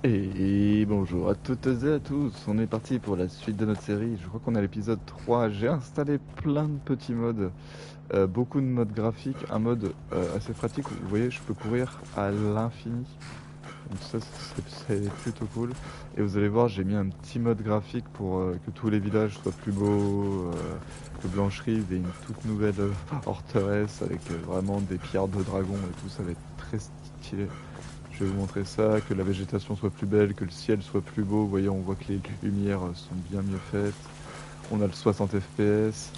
Et bonjour à toutes et à tous, on est parti pour la suite de notre série, je crois qu'on est à l'épisode 3, j'ai installé plein de petits modes, beaucoup de modes graphiques, un mode assez pratique où vous voyez je peux courir à l'infini, donc ça c'est plutôt cool, et vous allez voir j'ai mis un petit mode graphique pour que tous les villages soient plus beaux, que Blancherive ait une toute nouvelle forteresse avec vraiment des pierres de dragon et tout, ça va être très stylé. Je vais vous montrer ça, que la végétation soit plus belle, que le ciel soit plus beau. Vous voyez, on voit que les lumières sont bien mieux faites. On a le 60 FPS.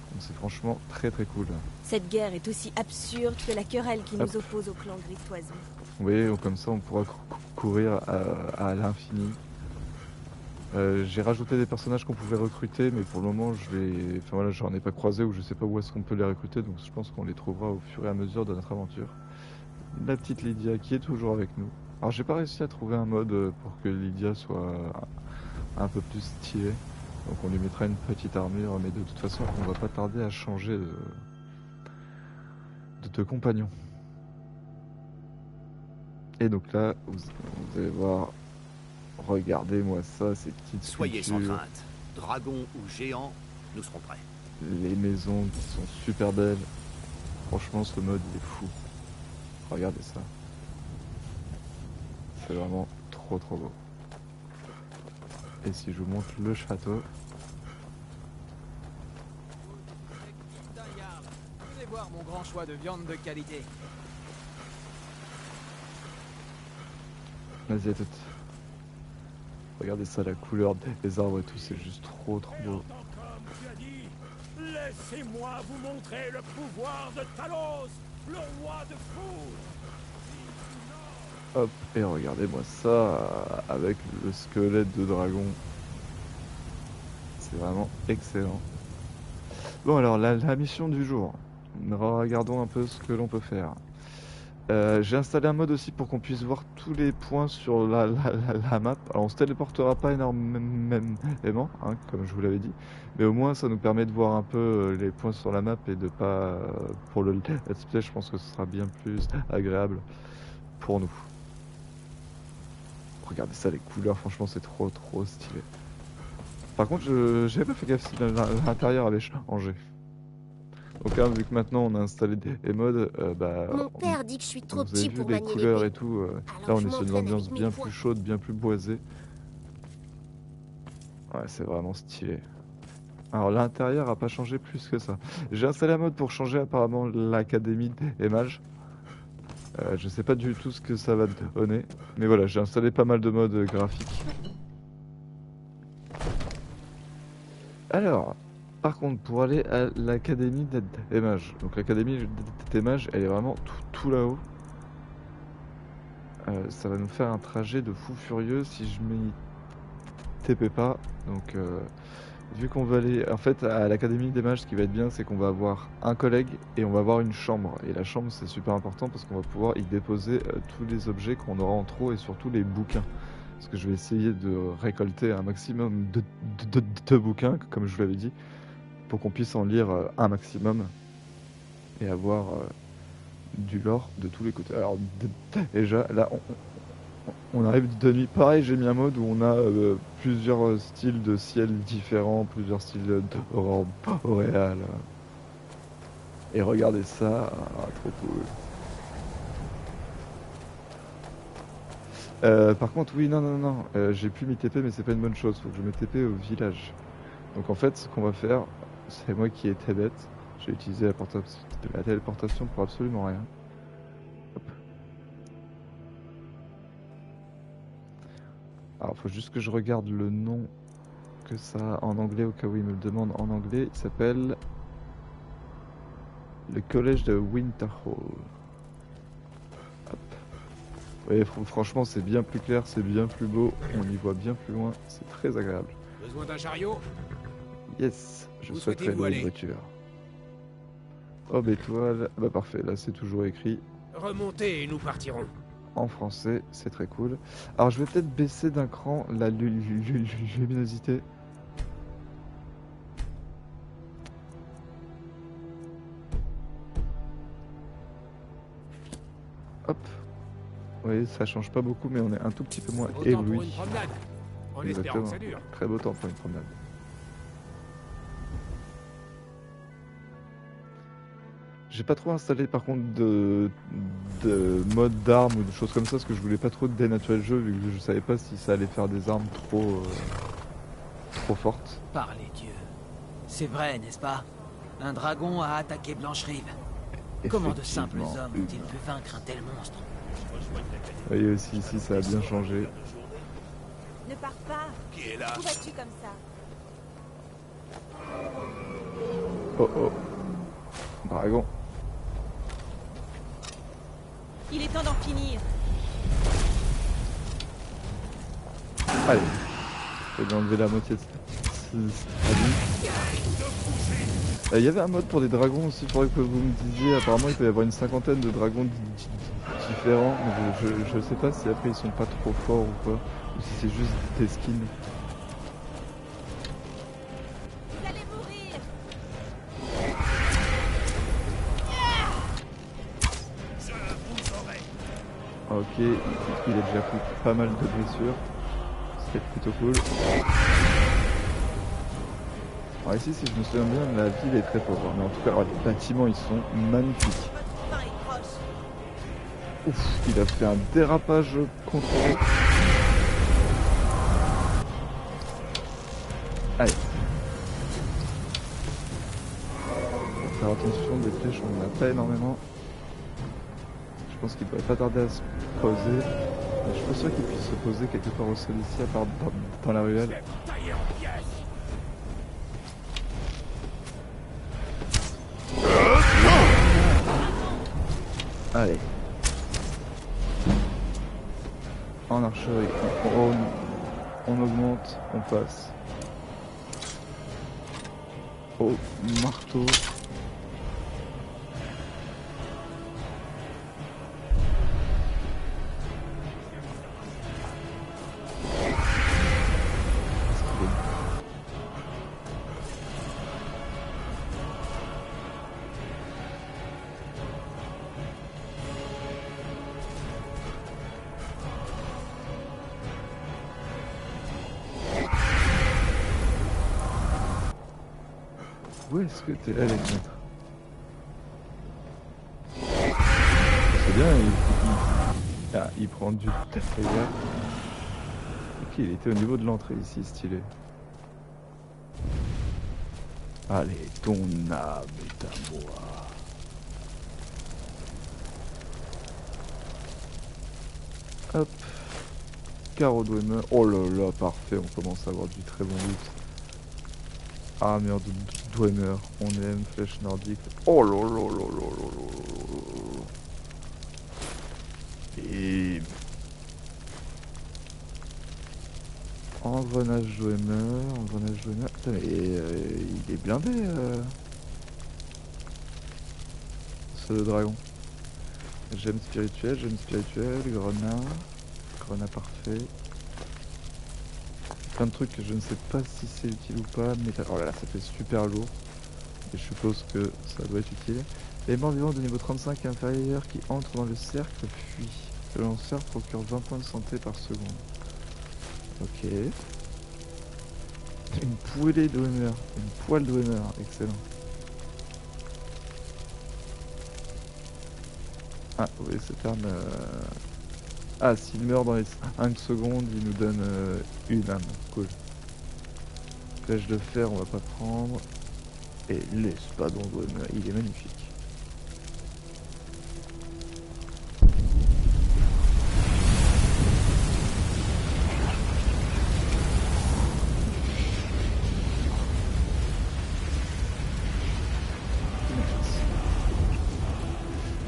Donc c'est franchement très très cool. Cette guerre est aussi absurde que la querelle qui Hop, nous oppose au clan Gris-Toison. vous voyez, comme ça on pourra courir à l'infini. J'ai rajouté des personnages qu'on pouvait recruter, mais pour le moment je vais... Enfin voilà, j'en ai pas croisé ou je sais pas où est-ce qu'on peut les recruter, donc je pense qu'on les trouvera au fur et à mesure de notre aventure. La petite Lydia qui est toujours avec nous. Alors j'ai pas réussi à trouver un mode pour que Lydia soit un peu plus stylée. Donc on lui mettra une petite armure, mais de toute façon on va pas tarder à changer de compagnon. Et donc là, vous allez voir, regardez-moi ça, ces petites Soyez sans sculptures, crainte. Dragon ou géant, nous serons prêts. les maisons qui sont super belles. Franchement ce mode il est fou. Regardez ça. C'est vraiment trop trop beau. Et si je vous montre le château, Venez voir mon grand choix de viande de qualité. vas-y à toutes. Regardez ça, la couleur des arbres et tout, c'est juste trop trop beau. Comme tu as dit, laissez-moi vous montrer le pouvoir de Talos, le roi de foudre. Hop, et regardez-moi ça avec le squelette de dragon. C'est vraiment excellent. Bon alors, la mission du jour. Regardons un peu ce que l'on peut faire. J'ai installé un mode aussi pour qu'on puisse voir tous les points sur la map. Alors on se téléportera pas énormément, hein, comme je vous l'avais dit. Mais au moins ça nous permet de voir un peu les points sur la map et de pas... pour le let's play, je pense que ce sera bien plus agréable pour nous. Regardez ça, les couleurs, franchement c'est trop trop stylé. Par contre, j'avais pas fait gaffe si l'intérieur avait changé. Donc là, vu que maintenant on a installé des modes, Mon père dit que je suis trop vous avez petit vu pour les manier couleurs l'épée. et tout. Là, Alors on je est sur une m'entraîne ambiance avec mes bien poings. plus chaude, bien plus boisée. Ouais, c'est vraiment stylé. Alors l'intérieur a pas changé plus que ça. J'ai installé un mode pour changer apparemment l'académie des mages. Je sais pas du tout ce que ça va donner. Mais voilà, j'ai installé pas mal de modes graphiques. Alors, par contre, pour aller à l'académie des mages. Donc l'académie des mages, elle est vraiment tout là-haut. Ça va nous faire un trajet de fou furieux si je m'y TP pas. Donc vu qu'on va aller en fait à l'académie des mages, ce qui va être bien c'est qu'on va avoir un collègue et on va avoir une chambre, et la chambre c'est super important parce qu'on va pouvoir y déposer tous les objets qu'on aura en trop et surtout les bouquins, parce que je vais essayer de récolter un maximum de bouquins comme je vous l'avais dit pour qu'on puisse en lire un maximum et avoir du lore de tous les côtés. Alors déjà là on arrive de nuit. Pareil, j'ai mis un mode où on a plusieurs styles de ciel différents, plusieurs styles d'aurore boréale. Et regardez ça, trop cool. Par contre, oui, non, j'ai plus mis TP, mais c'est pas une bonne chose. Faut que je me TP au village. Donc en fait, ce qu'on va faire, c'est moi qui étais bête. J'ai utilisé la téléportation pour absolument rien. Hop. Alors, faut juste que je regarde le nom que ça a en anglais au cas où il me le demande en anglais. Il s'appelle le collège de Winterhall. Hop. Ouais, franchement, c'est bien plus clair, c'est bien plus beau, on y voit bien plus loin, c'est très agréable. Besoin d'un chariot? Yes, je Où souhaiterais souhaitez-vous une aller? voiture. Oh, étoile, bah parfait, là c'est toujours écrit Remontez et nous partirons. en français, c'est très cool. Alors je vais peut-être baisser d'un cran la luminosité. Hop. Oui, ça change pas beaucoup, mais on est un tout petit peu moins Autant pour une ébloui. promenade. En espérant Exactement. que ça dure. Très beau temps pour une promenade. J'ai pas trop installé par contre de mode d'armes ou de choses comme ça parce que je voulais pas trop dénaturer le jeu vu que je savais pas si ça allait faire des armes trop fortes. Par les dieux. C'est vrai, n'est-ce pas? Un dragon a attaqué Blancherive. Comment de simples Effectivement. hommes ont-ils pu vaincre un tel monstre? Vous voyez aussi ici ça a bien changé. Ne pars pas. Qui est là? Où vas-tu comme ça? Oh oh. Dragon. Il est temps d'en finir. Allez. Je vais lui enlever la moitié de sa vie. Il y avait un mode pour des dragons aussi, il faudrait que vous me disiez. Apparemment il peut y avoir une cinquantaine de dragons différents. Mais je sais pas si après ils sont pas trop forts ou quoi. Ou si c'est juste des skins. Vous allez mourir. Ok, il a déjà pris pas mal de blessures. C'est plutôt cool. Alors ici, si je me souviens bien, la ville est très pauvre. Mais en tout cas, alors, les bâtiments, ils sont magnifiques. Votre fin est proche. Ouf, il a fait un dérapage contrôlé. Allez. Faut faire attention, des flèches, on n'en a pas énormément. Je pense qu'il devrait pas tarder à se poser. Je suis pas sûr qu'il puisse se poser quelque part au sol ici, à part dans la ruelle. Taillé en pièces. Allez. En archerie, on augmente, on passe. Au marteau. Où est-ce que t'es allé te mettre? C'est bien, il prend du derrière. Ok, il était au niveau de l'entrée ici, stylé. Allez, ton âme est à moi. Hop. Carreau de Dwemer. Oh là là, parfait, on commence à avoir du très bon loot. Armure de Dwemer, on aime, flèche nordique. Oh là là là là là là là. Et... engrenage Dwemer. Putain mais il est blindé ce dragon. Gemme spirituelle, grenat parfait. Plein de trucs que je ne sais pas si c'est utile ou pas, mais oh là là, ça fait super lourd. Et je suppose que ça doit être utile. Élément vivant de niveau 35 et inférieur qui entre dans le cercle fuit. Le lanceur procure 20 points de santé par seconde. Ok. Une poêlée de Dwemer. Une poêle de Dwemer. Excellent. Ah oui, cette arme... Ah, s'il meurt dans les 5 secondes, il nous donne une âme. Cool. Flèche de fer, on va pas prendre. Et l'espadon Dwemer, il est magnifique.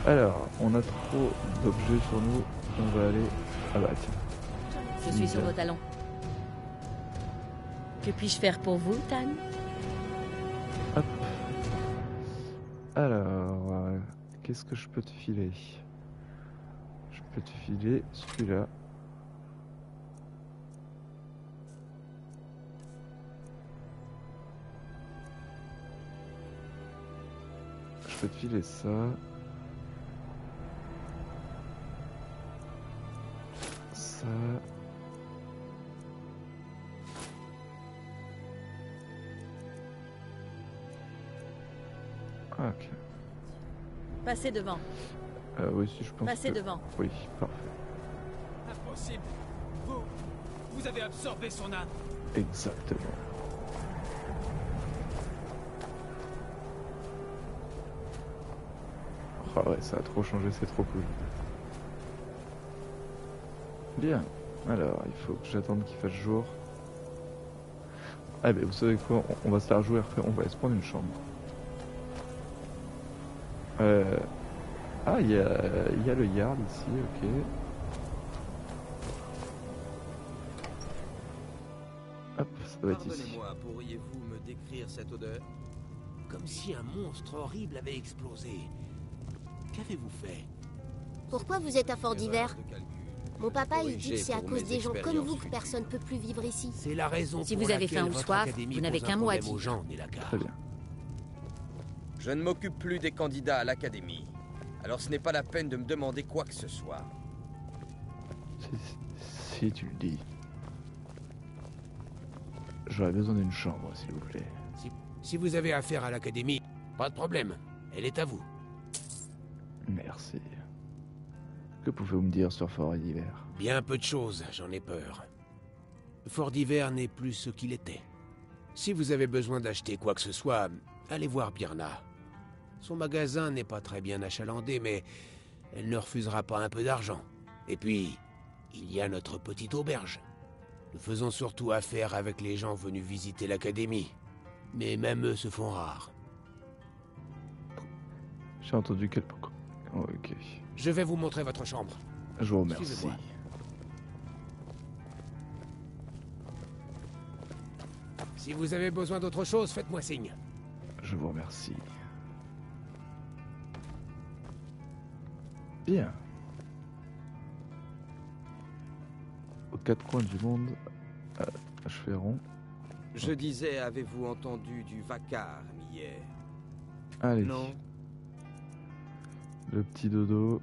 Alors, on a trop d'objets sur nous. On va aller... Ah bah tiens. Je suis sur vos talons. Que puis-je faire pour vous, Tan? Hop. Alors, qu'est-ce que je peux te filer? Je peux te filer celui-là. Je peux te filer ça. Ah, ok. Passez devant. Oui, si je pense Passez que... devant. Oui, parfait. Impossible. Vous avez absorbé son âme. Exactement. Ah ouais, ça a trop changé, c'est trop cool. Bien. Alors, il faut que j'attende qu'il fasse jour. Ah ben, vous savez quoi, on va se la rejouer après, on va aller se prendre une chambre. Ah, il y a le yard ici, ok. Hop, ça doit être ici. Pardonnez-moi, pourriez-vous me décrire cette odeur? Comme si un monstre horrible avait explosé. Qu'avez-vous fait? Pourquoi vous êtes à Fort d'Hiver? Erreur de calcul. Mon papa, il dit que c'est à Corrigé cause pour des mes gens comme expériences vous que futures. personne ne peut plus vivre ici. C'est la raison Si pour vous avez laquelle faim ou votre soif, académie vous n'avez pose qu'un un mot à problème aux dire. gens, Nélakar. Très bien. Je ne m'occupe plus des candidats à l'académie. Alors ce n'est pas la peine de me demander quoi que ce soit. Si tu le dis. J'aurais besoin d'une chambre, s'il vous plaît. Si vous avez affaire à l'académie, pas de problème. Elle est à vous. Merci. Que pouvez-vous me dire sur Fort d'Hiver? Bien peu de choses, j'en ai peur. Fort d'Hiver n'est plus ce qu'il était. Si vous avez besoin d'acheter quoi que ce soit, allez voir Birna. Son magasin n'est pas très bien achalandé, mais elle ne refusera pas un peu d'argent. Et puis, il y a notre petite auberge. Nous faisons surtout affaire avec les gens venus visiter l'académie. Mais même eux se font rares. J'ai entendu quelque... Oh, ok. Je vais vous montrer votre chambre. Je vous remercie. Suivez-moi. Si vous avez besoin d'autre chose, faites-moi signe. Je vous remercie. Bien. Aux quatre coins du monde, je fais rond. Je disais, avez-vous entendu du vacarme hier? Allez. Non. Le petit dodo.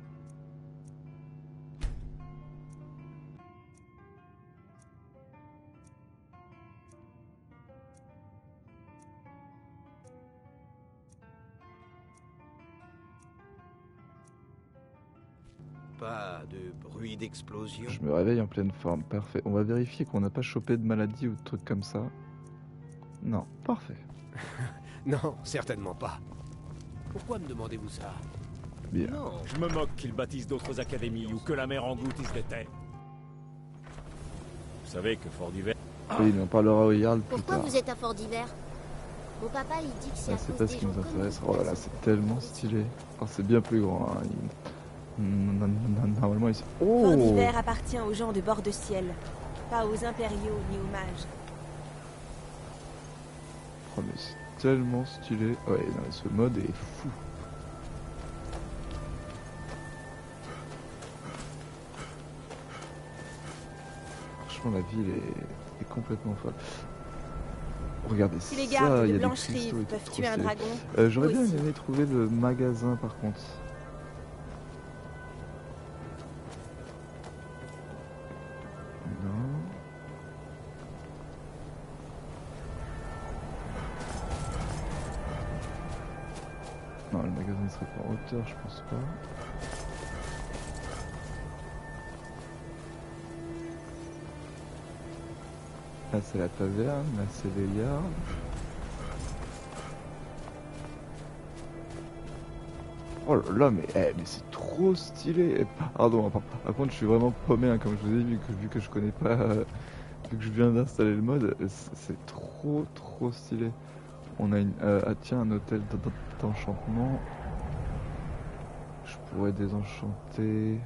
Pas de bruit d'explosion? Je me réveille en pleine forme. Parfait. On va vérifier qu'on n'a pas chopé de maladie ou de trucs comme ça. Non. Parfait. Non, certainement pas. Pourquoi me demandez-vous ça? Bien. Non. Je me moque qu'ils bâtissent d'autres académies ou que la mer engloutisse des terres. Vous savez que Fort d'Hiver... Oui, mais on parlera au Yard plus Pourquoi tard. vous êtes à Fort d'Hiver? Mon papa, il dit que c'est Ah, à c'est cause pas des ce qui gens nous comme intéresse. vous Oh que là là, personne c'est ne peut tellement vivre ici. stylé. Oh, c'est bien plus grand. Hein. Normalement, ici. Oh! Fort d'Hiver appartient aux gens de bord de ciel, pas aux impériaux ni aux mages. Oh, mais c'est tellement stylé. Ouais, non, mais ce mode est fou. Franchement, la ville est complètement folle. Regardez Si ça, les il gardes y a de des Blancherive cristaux et tout, peuvent trop tuer un stylé. dragon, J'aurais vous bien aussi. aimé trouver le magasin par contre. Non. Non, le magasin ne serait pas en hauteur, je pense pas. Là c'est la taverne, là c'est les yards. Oh là là, mais c'est trop stylé. Pardon, par contre je suis vraiment paumé, hein, comme je vous ai dit, vu que je connais pas, vu que je viens d'installer le mode, c'est trop stylé. On a une, ah tiens, un hôtel d'enchantement. Je pourrais désenchanter.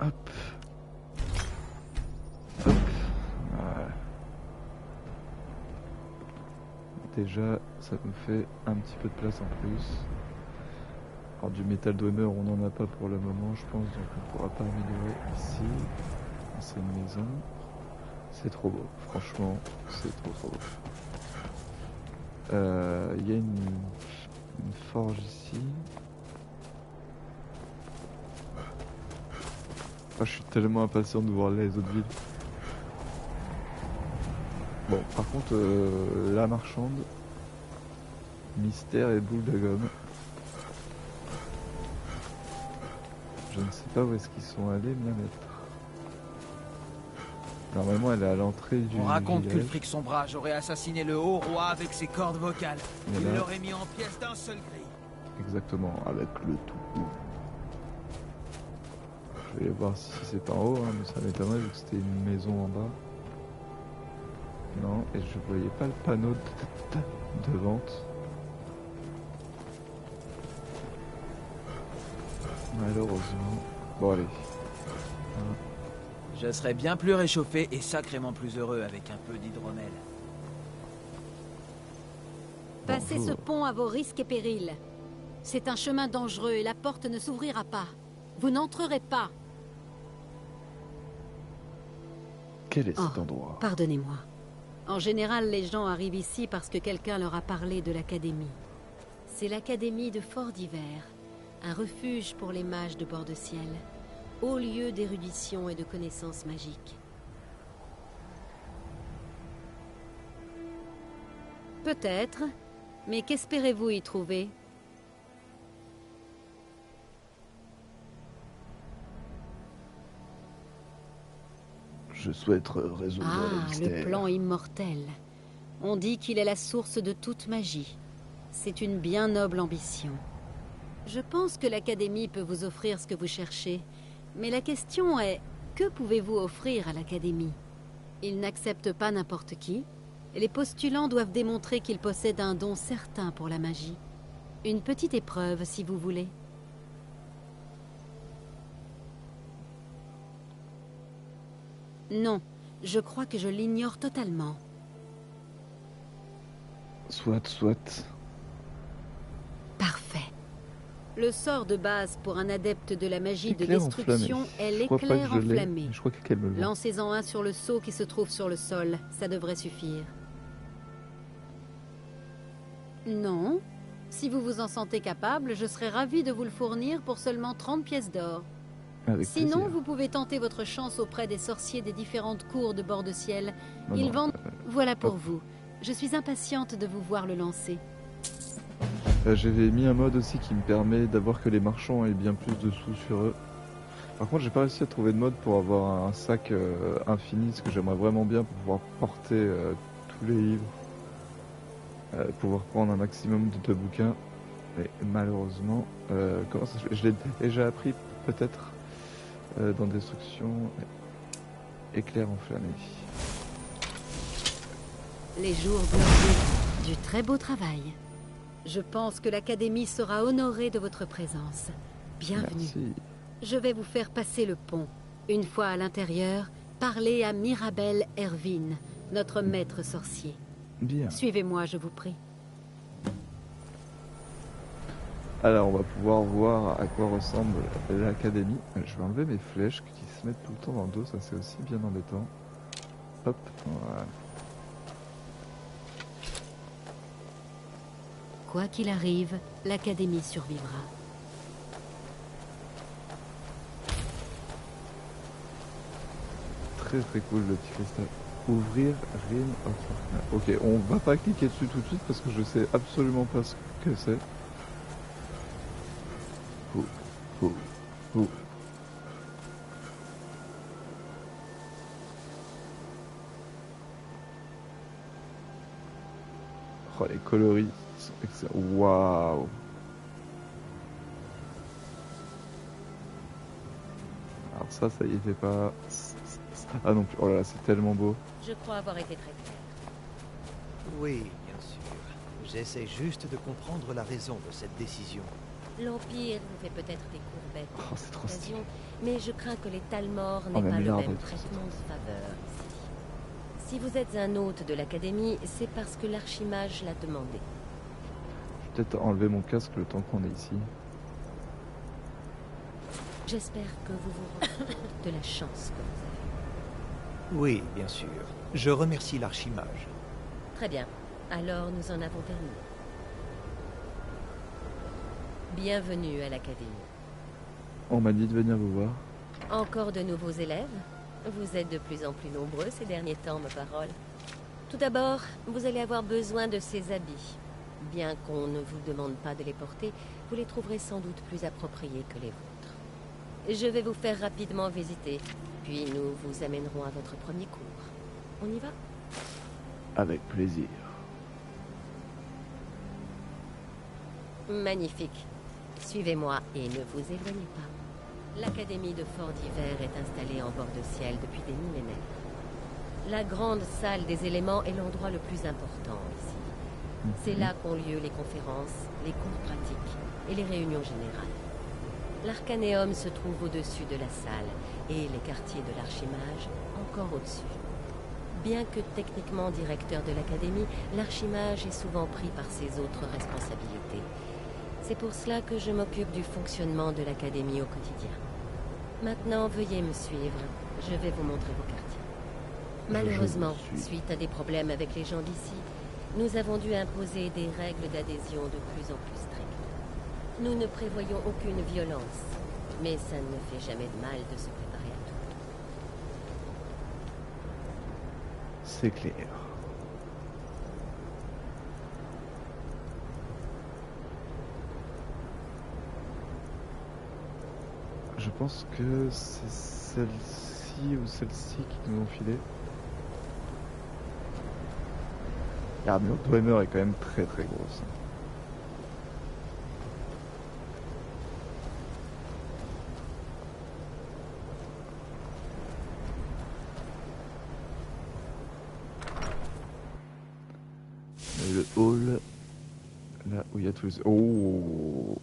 Hop. Hop. Ouais. Déjà, ça nous fait un petit peu de place en plus. Alors du métal Dwemer, on n'en a pas pour le moment, je pense, donc on pourra pas améliorer ici. C'est une maison. C'est trop beau, franchement, c'est trop beau. Il y a une forge ici. Je suis tellement impatient de voir les autres villes. Bon, par contre, la marchande, mystère et boule de gomme. Je ne sais pas où est-ce qu'ils sont allés me la mettre. Normalement, elle est à l'entrée du On raconte village. qu'Ulfric Sombrage aurait assassiné le haut roi avec ses cordes vocales. Mais Il là- l'aurait mis en pièces d'un seul cri. Exactement, avec le tout. Je vais voir si c'est en haut, hein, mais ça m'étonnerait vu que c'était une maison en bas. Non, et je voyais pas le panneau de vente. Malheureusement. Bon allez. Je serais bien plus réchauffé et sacrément plus heureux avec un peu d'hydromel. Passez ce Bonjour. pont à vos risques et périls. C'est un chemin dangereux et la porte ne s'ouvrira pas. Vous n'entrerez pas. Quel est cet Oh. endroit? Pardonnez-moi. En général, les gens arrivent ici parce que quelqu'un leur a parlé de l'académie. C'est l'académie de Fort d'Hiver, un refuge pour les mages de bord de ciel, haut lieu d'érudition et de connaissances magiques. Peut-être, mais qu'espérez-vous y trouver? Je souhaite résoudre le Ah, mystère. le plan immortel. On dit qu'il est la source de toute magie. C'est une bien noble ambition. Je pense que l'Académie peut vous offrir ce que vous cherchez. Mais la question est, que pouvez-vous offrir à l'Académie? Ils n'acceptent pas n'importe qui. Les postulants doivent démontrer qu'ils possèdent un don certain pour la magie. Une petite épreuve, si vous voulez. Non, je crois que je l'ignore totalement. Soit. Parfait. Le sort de base pour un adepte de la magie de Éclair destruction enflammé. est Je crois pas l'éclair que je l'ai, enflammé. mais je crois qu'elle me le vend. Lancez-en un sur le seau qui se trouve sur le sol. Ça devrait suffire. Non. Si vous vous en sentez capable, je serais ravi de vous le fournir pour seulement 30 pièces d'or. Avec Sinon, plaisir. vous pouvez tenter votre chance auprès des sorciers des différentes cours de bord de ciel. Non, Ils non, vendent... Voilà pour hop. vous. Je suis impatiente de vous voir le lancer. J'avais mis un mode aussi qui me permet d'avoir que les marchands aient bien plus de sous sur eux. Par contre, j'ai pas réussi à trouver de mode pour avoir un sac infini, ce que j'aimerais vraiment bien pour pouvoir porter tous les livres. Pouvoir prendre un maximum de bouquins. Mais malheureusement, comment ça se fait? Je l'ai déjà appris peut-être dans Destruction. Éclair enflammé. Les jours glorieux du très beau travail. Je pense que l'Académie sera honorée de votre présence. Bienvenue. Merci. Je vais vous faire passer le pont. Une fois à l'intérieur, parlez à Mirabelle Ervine, notre maître sorcier. Bien. Suivez-moi, je vous prie. Alors, on va pouvoir voir à quoi ressemble l'académie. Je vais enlever mes flèches qui se mettent tout le temps dans le dos, ça c'est aussi bien embêtant. Hop, voilà. Quoi qu'il arrive, l'Académie survivra. Très très cool le petit cristal. Ouvrir Ring of Arcana. Ok, on va pas cliquer dessus tout de suite parce que je sais absolument pas ce que c'est. Oh. Oh, les coloris sont excellents. Waouh. Alors ça y était pas. Ah non plus. Oh là là, c'est tellement beau. Je crois avoir été très clair. Oui, bien sûr. J'essaie juste de comprendre la raison de cette décision. L'Empire vous fait peut-être des courbettes Oh, c'est trop stylé. d'occasion, mais je crains que les Talmor Oh, n'aient mais pas le merde, même tout ça. traitement de faveur ici. Si vous êtes un hôte de l'Académie, c'est parce que l'archimage l'a demandé. Je vais peut-être enlever mon casque le temps qu'on est ici. J'espère que vous vous rendez compte de la chance que vous avez. Oui, bien sûr. Je remercie l'archimage. Très bien. Alors nous en avons terminé. Bienvenue à l'Académie. On m'a dit de venir vous voir. Encore de nouveaux élèves? Vous êtes de plus en plus nombreux ces derniers temps, ma parole. Tout d'abord, vous allez avoir besoin de ces habits. Bien qu'on ne vous demande pas de les porter, vous les trouverez sans doute plus appropriés que les vôtres. Je vais vous faire rapidement visiter, puis nous vous amènerons à votre premier cours. On y va? Avec plaisir. Magnifique. Suivez-moi et ne vous éloignez pas. L'Académie de Fort d'Hiver est installée en bord de ciel depuis des millénaires. La grande salle des éléments est l'endroit le plus important ici. C'est là qu'ont lieu les conférences, les cours pratiques et les réunions générales. L'Arcanéum se trouve au-dessus de la salle et les quartiers de l'Archimage encore au-dessus. Bien que techniquement directeur de l'Académie, l'Archimage est souvent pris par ses autres responsabilités. C'est pour cela que je m'occupe du fonctionnement de l'Académie au quotidien. Maintenant, veuillez me suivre. Je vais vous montrer vos quartiers. Malheureusement, suite à des problèmes avec les gens d'ici, nous avons dû imposer des règles d'adhésion de plus en plus strictes. Nous ne prévoyons aucune violence, mais ça ne fait jamais de mal de se préparer à tout. C'est clair. Je pense que c'est celle-ci ou celle-ci qui nous ont filé. L'armure Dwemer est quand même très très grosse. Et le hall, là où il y a tous les... Oh,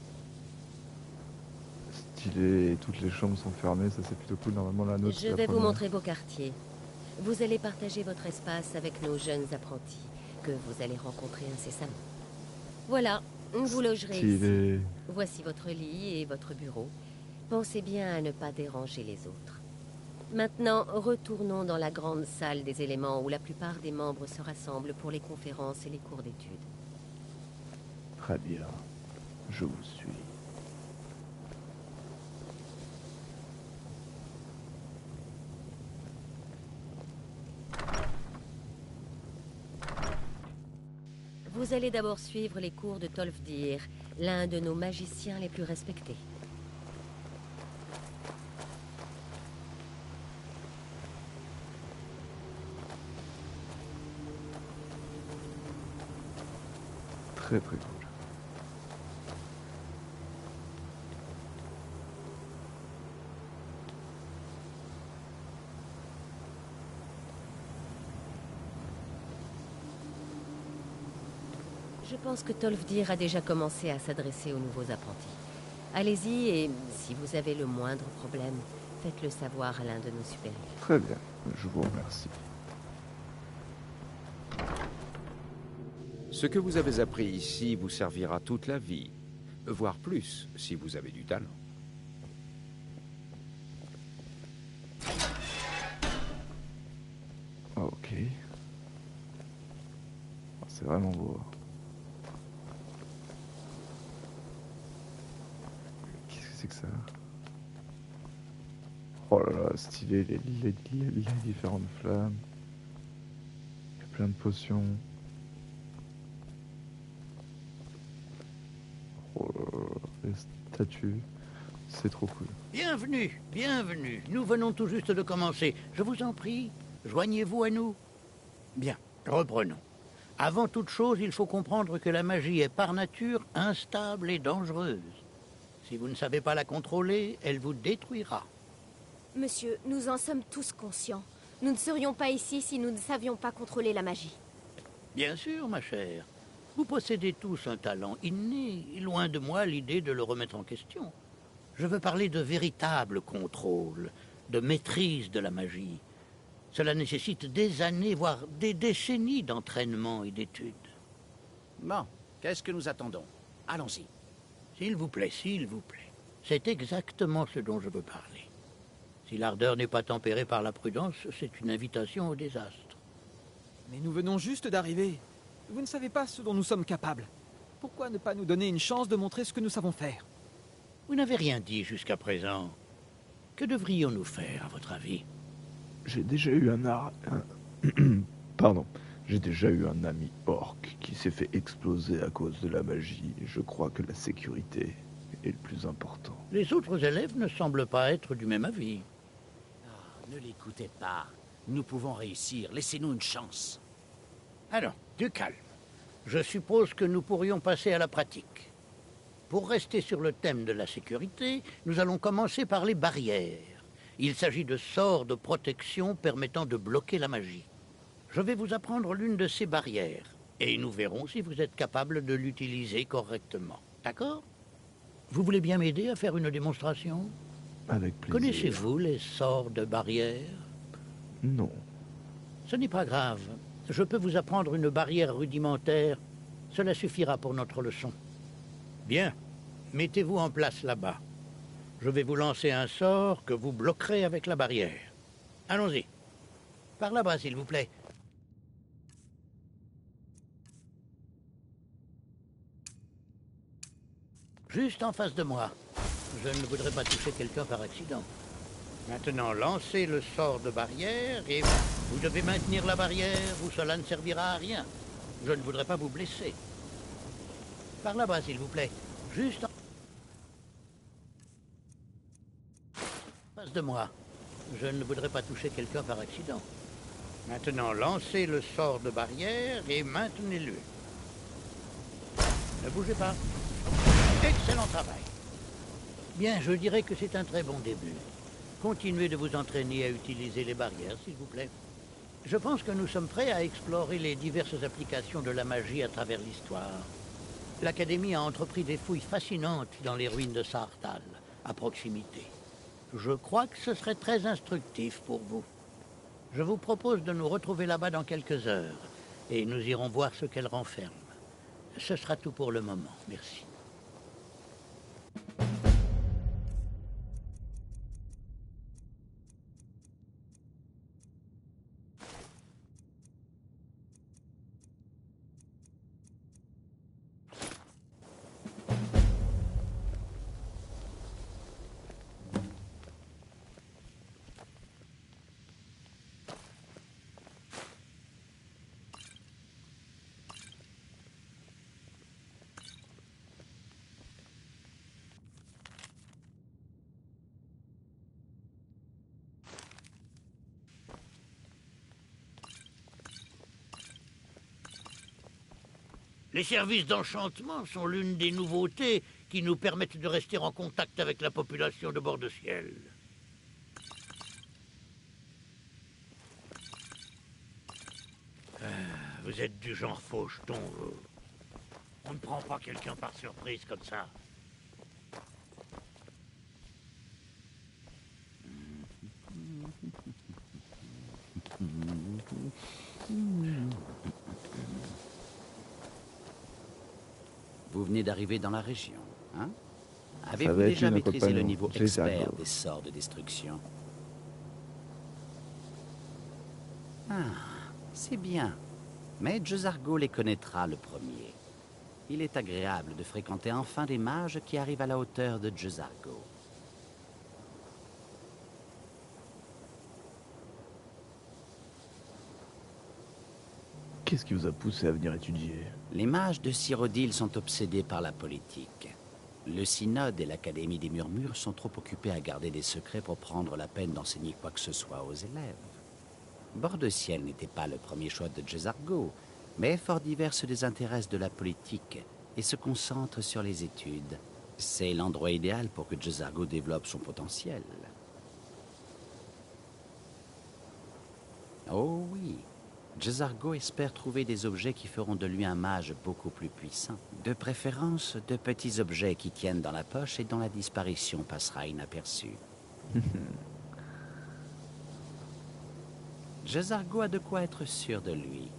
stylé, et toutes les chambres sont fermées, ça c'est plutôt cool. Normalement la nôtre. Je vais vous montrer vos quartiers. Vous allez partager votre espace avec nos jeunes apprentis, que vous allez rencontrer incessamment. Voilà, vous logerez ici. Voici votre lit et votre bureau. Pensez bien à ne pas déranger les autres. Maintenant, retournons dans la grande salle des éléments où la plupart des membres se rassemblent pour les conférences et les cours d'études. Très bien, je vous suis. Vous allez d'abord suivre les cours de Tolfdir, l'un de nos magiciens les plus respectés. Très très cool. Je pense que Tolfdir a déjà commencé à s'adresser aux nouveaux apprentis. Allez-y et si vous avez le moindre problème, faites-le savoir à l'un de nos supérieurs. Très bien, je vous remercie. Ce que vous avez appris ici vous servira toute la vie, voire plus si vous avez du talent. Ok. C'est vraiment beau. Qu'est-ce que c'est que ça? Oh là là, stylé, les différentes flammes. Il y a plein de potions. Oh là là, les statues. C'est trop cool. Bienvenue, bienvenue. Nous venons tout juste de commencer. Je vous en prie, joignez-vous à nous. Bien, reprenons. Avant toute chose, il faut comprendre que la magie est par nature instable et dangereuse. Si vous ne savez pas la contrôler, elle vous détruira. Monsieur, nous en sommes tous conscients. Nous ne serions pas ici si nous ne savions pas contrôler la magie. Bien sûr, ma chère. Vous possédez tous un talent inné, loin de moi l'idée de le remettre en question. Je veux parler de véritable contrôle, de maîtrise de la magie. Cela nécessite des années, voire des décennies d'entraînement et d'études. Bon, qu'est-ce que nous attendons? Allons-y. S'il vous plaît, s'il vous plaît. C'est exactement ce dont je veux parler. Si l'ardeur n'est pas tempérée par la prudence, c'est une invitation au désastre. Mais nous venons juste d'arriver. Vous ne savez pas ce dont nous sommes capables. Pourquoi ne pas nous donner une chance de montrer ce que nous savons faire? Vous n'avez rien dit jusqu'à présent. Que devrions-nous faire, à votre avis? J'ai déjà eu Pardon. J'ai déjà eu un ami orc qui s'est fait exploser à cause de la magie. Je crois que la sécurité est le plus important. Les autres élèves ne semblent pas être du même avis. Ne l'écoutez pas. Nous pouvons réussir. Laissez-nous une chance. Alors, du calme. Je suppose que nous pourrions passer à la pratique. Pour rester sur le thème de la sécurité, nous allons commencer par les barrières. Il s'agit de sorts de protection permettant de bloquer la magie. Je vais vous apprendre l'une de ces barrières, et nous verrons si vous êtes capable de l'utiliser correctement. D'accord? Vous voulez bien m'aider à faire une démonstration? Avec plaisir. Connaissez-vous les sorts de barrière? Non. Ce n'est pas grave. Je peux vous apprendre une barrière rudimentaire. Cela suffira pour notre leçon. Bien. Mettez-vous en place là-bas. Je vais vous lancer un sort que vous bloquerez avec la barrière. Allons-y. Par là-bas, s'il vous plaît. Juste en face de moi. Je ne voudrais pas toucher quelqu'un par accident. Maintenant, lancez le sort de barrière et vous devez maintenir la barrière ou cela ne servira à rien. Je ne voudrais pas vous blesser. Par là-bas, s'il vous plaît. Juste en face de moi. Je ne voudrais pas toucher quelqu'un par accident. Maintenant, lancez le sort de barrière et maintenez-le. Ne bougez pas. Excellent travail. Bien, je dirais que c'est un très bon début. Continuez de vous entraîner à utiliser les barrières, s'il vous plaît. Je pense que nous sommes prêts à explorer les diverses applications de la magie à travers l'histoire. L'Académie a entrepris des fouilles fascinantes dans les ruines de Saarthal, à proximité. Je crois que ce serait très instructif pour vous. Je vous propose de nous retrouver là-bas dans quelques heures, et nous irons voir ce qu'elle renferme. Ce sera tout pour le moment. Merci. Les services d'enchantement sont l'une des nouveautés qui nous permettent de rester en contact avec la population de bord de ciel. Vous êtes du genre faucheton, vous. On ne prend pas quelqu'un par surprise comme ça. Vous venez d'arriver dans la région, hein? Ça Avez-vous va être déjà une maîtrisé le compagnon, niveau je les expert adore. des sorts de destruction? Ah, c'est bien. Mais Jezargo les connaîtra le premier. Il est agréable de fréquenter enfin des mages qui arrivent à la hauteur de Jezargo. Qu'est-ce qui vous a poussé à venir étudier? Les mages de Cyrodiil sont obsédés par la politique. Le synode et l'Académie des Murmures sont trop occupés à garder des secrets pour prendre la peine d'enseigner quoi que ce soit aux élèves. Bord de Ciel n'était pas le premier choix de Jezargo, mais Fort-d'Hiver se désintéresse de la politique et se concentre sur les études. C'est l'endroit idéal pour que Jezargo développe son potentiel. Oh oui, Jezargo espère trouver des objets qui feront de lui un mage beaucoup plus puissant. De préférence, de petits objets qui tiennent dans la poche et dont la disparition passera inaperçue. Jezargo a de quoi être sûr de lui.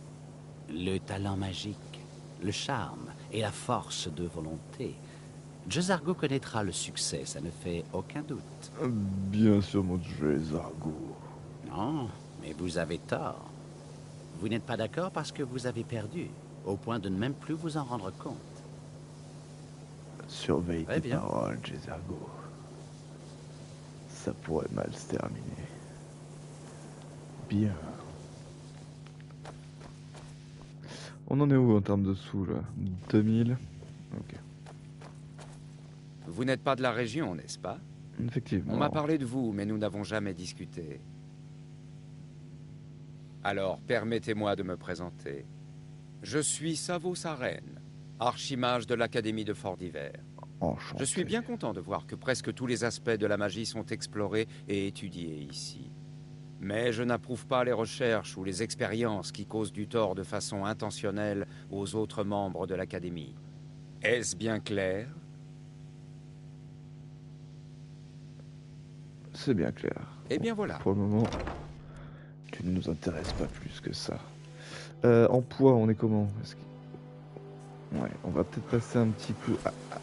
Le talent magique, le charme et la force de volonté. Jezargo connaîtra le succès, ça ne fait aucun doute. Bien sûr, mon Jezargo. Non, mais vous avez tort. Vous n'êtes pas d'accord parce que vous avez perdu, au point de ne même plus vous en rendre compte. Surveille Très tes bien. paroles, Jezargo. Ça pourrait mal se terminer. Bien. On en est où en termes de sous là? 2000. Ok. Vous n'êtes pas de la région, n'est-ce pas? Effectivement. On m'a parlé de vous, mais nous n'avons jamais discuté. Alors, permettez-moi de me présenter. Je suis Savo Saren, archimage de l'Académie de Fort d'Hiver. Enchanté. Je suis bien content de voir que presque tous les aspects de la magie sont explorés et étudiés ici. Mais je n'approuve pas les recherches ou les expériences qui causent du tort de façon intentionnelle aux autres membres de l'Académie. Est-ce bien clair? C'est bien clair. Eh bien voilà. Pour le moment, tu ne nous intéresses pas plus que ça. En poids, on est comment? Ouais, on va peut-être passer un petit coup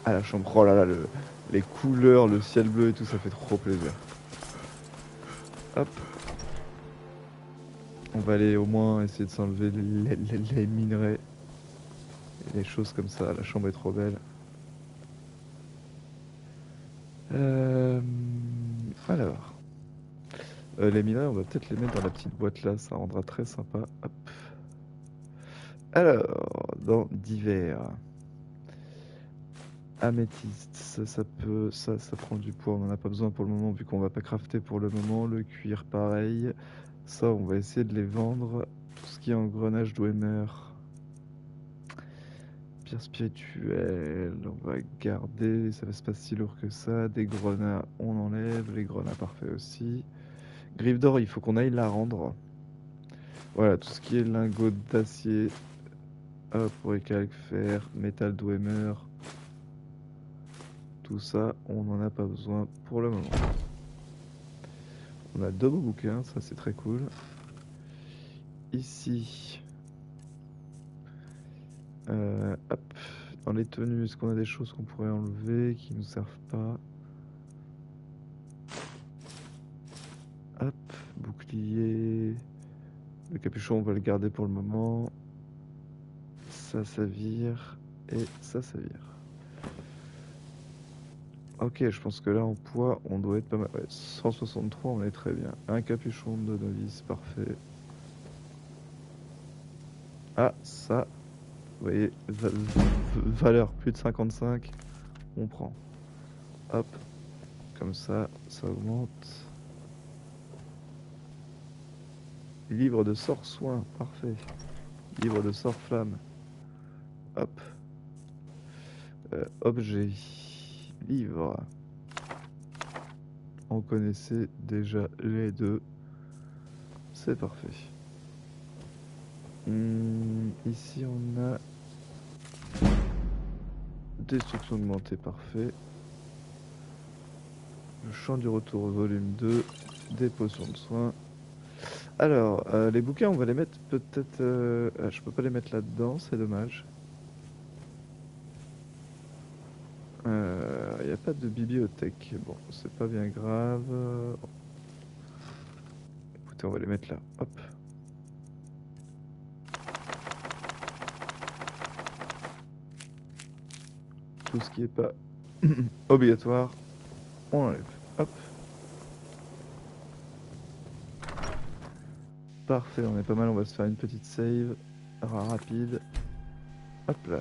à la chambre. Oh là là, les couleurs, le ciel bleu et tout, ça fait trop plaisir. Hop. On va aller au moins essayer de s'enlever les minerais. Et les choses comme ça. La chambre est trop belle. Alors. Les minerais, on va peut-être les mettre dans la petite boîte là. Ça rendra très sympa. Hop. Alors, dans divers. Améthyste, ça prend du poids, on n'en a pas besoin pour le moment vu qu'on va pas crafter pour le moment. Le cuir pareil, ça on va essayer de les vendre. Tout ce qui est engrenage Dwemer, pierre spirituelle, on va garder, ça reste pas si lourd que ça. Des grenats on enlève, les grenats parfait aussi. Griffe d'or il faut qu'on aille la rendre. Voilà, tout ce qui est lingot d'acier, hop, recalque, fer, métal Dwemer. Tout ça, on n'en a pas besoin pour le moment. On a 2 beaux bouquins, ça c'est très cool. Ici, hop, dans les tenues, est-ce qu'on a des choses qu'on pourrait enlever qui nous servent pas? Hop, bouclier. Le capuchon, on va le garder pour le moment. Ça vire et ça vire. Ok, je pense que là en poids, on doit être pas mal. Ouais, 163, on est très bien. Un capuchon de novice, parfait. Ah, ça, vous voyez, valeur plus de 55, on prend. Hop, comme ça augmente. Livre de sort soin, parfait. Livre de sort flamme. Hop. Objet. Livre. On connaissait déjà les deux. C'est parfait. Ici on a destruction augmentée, parfait. Le champ du retour volume 2. Des potions de soins. Alors, les bouquins on va les mettre peut-être... je peux pas les mettre là-dedans, c'est dommage. Il n'y a pas de bibliothèque. Bon, c'est pas bien grave. Écoutez, on va les mettre là. Hop. Tout ce qui est pas obligatoire, on enlève. Hop. Parfait, on est pas mal. On va se faire une petite save rapide. Hop là.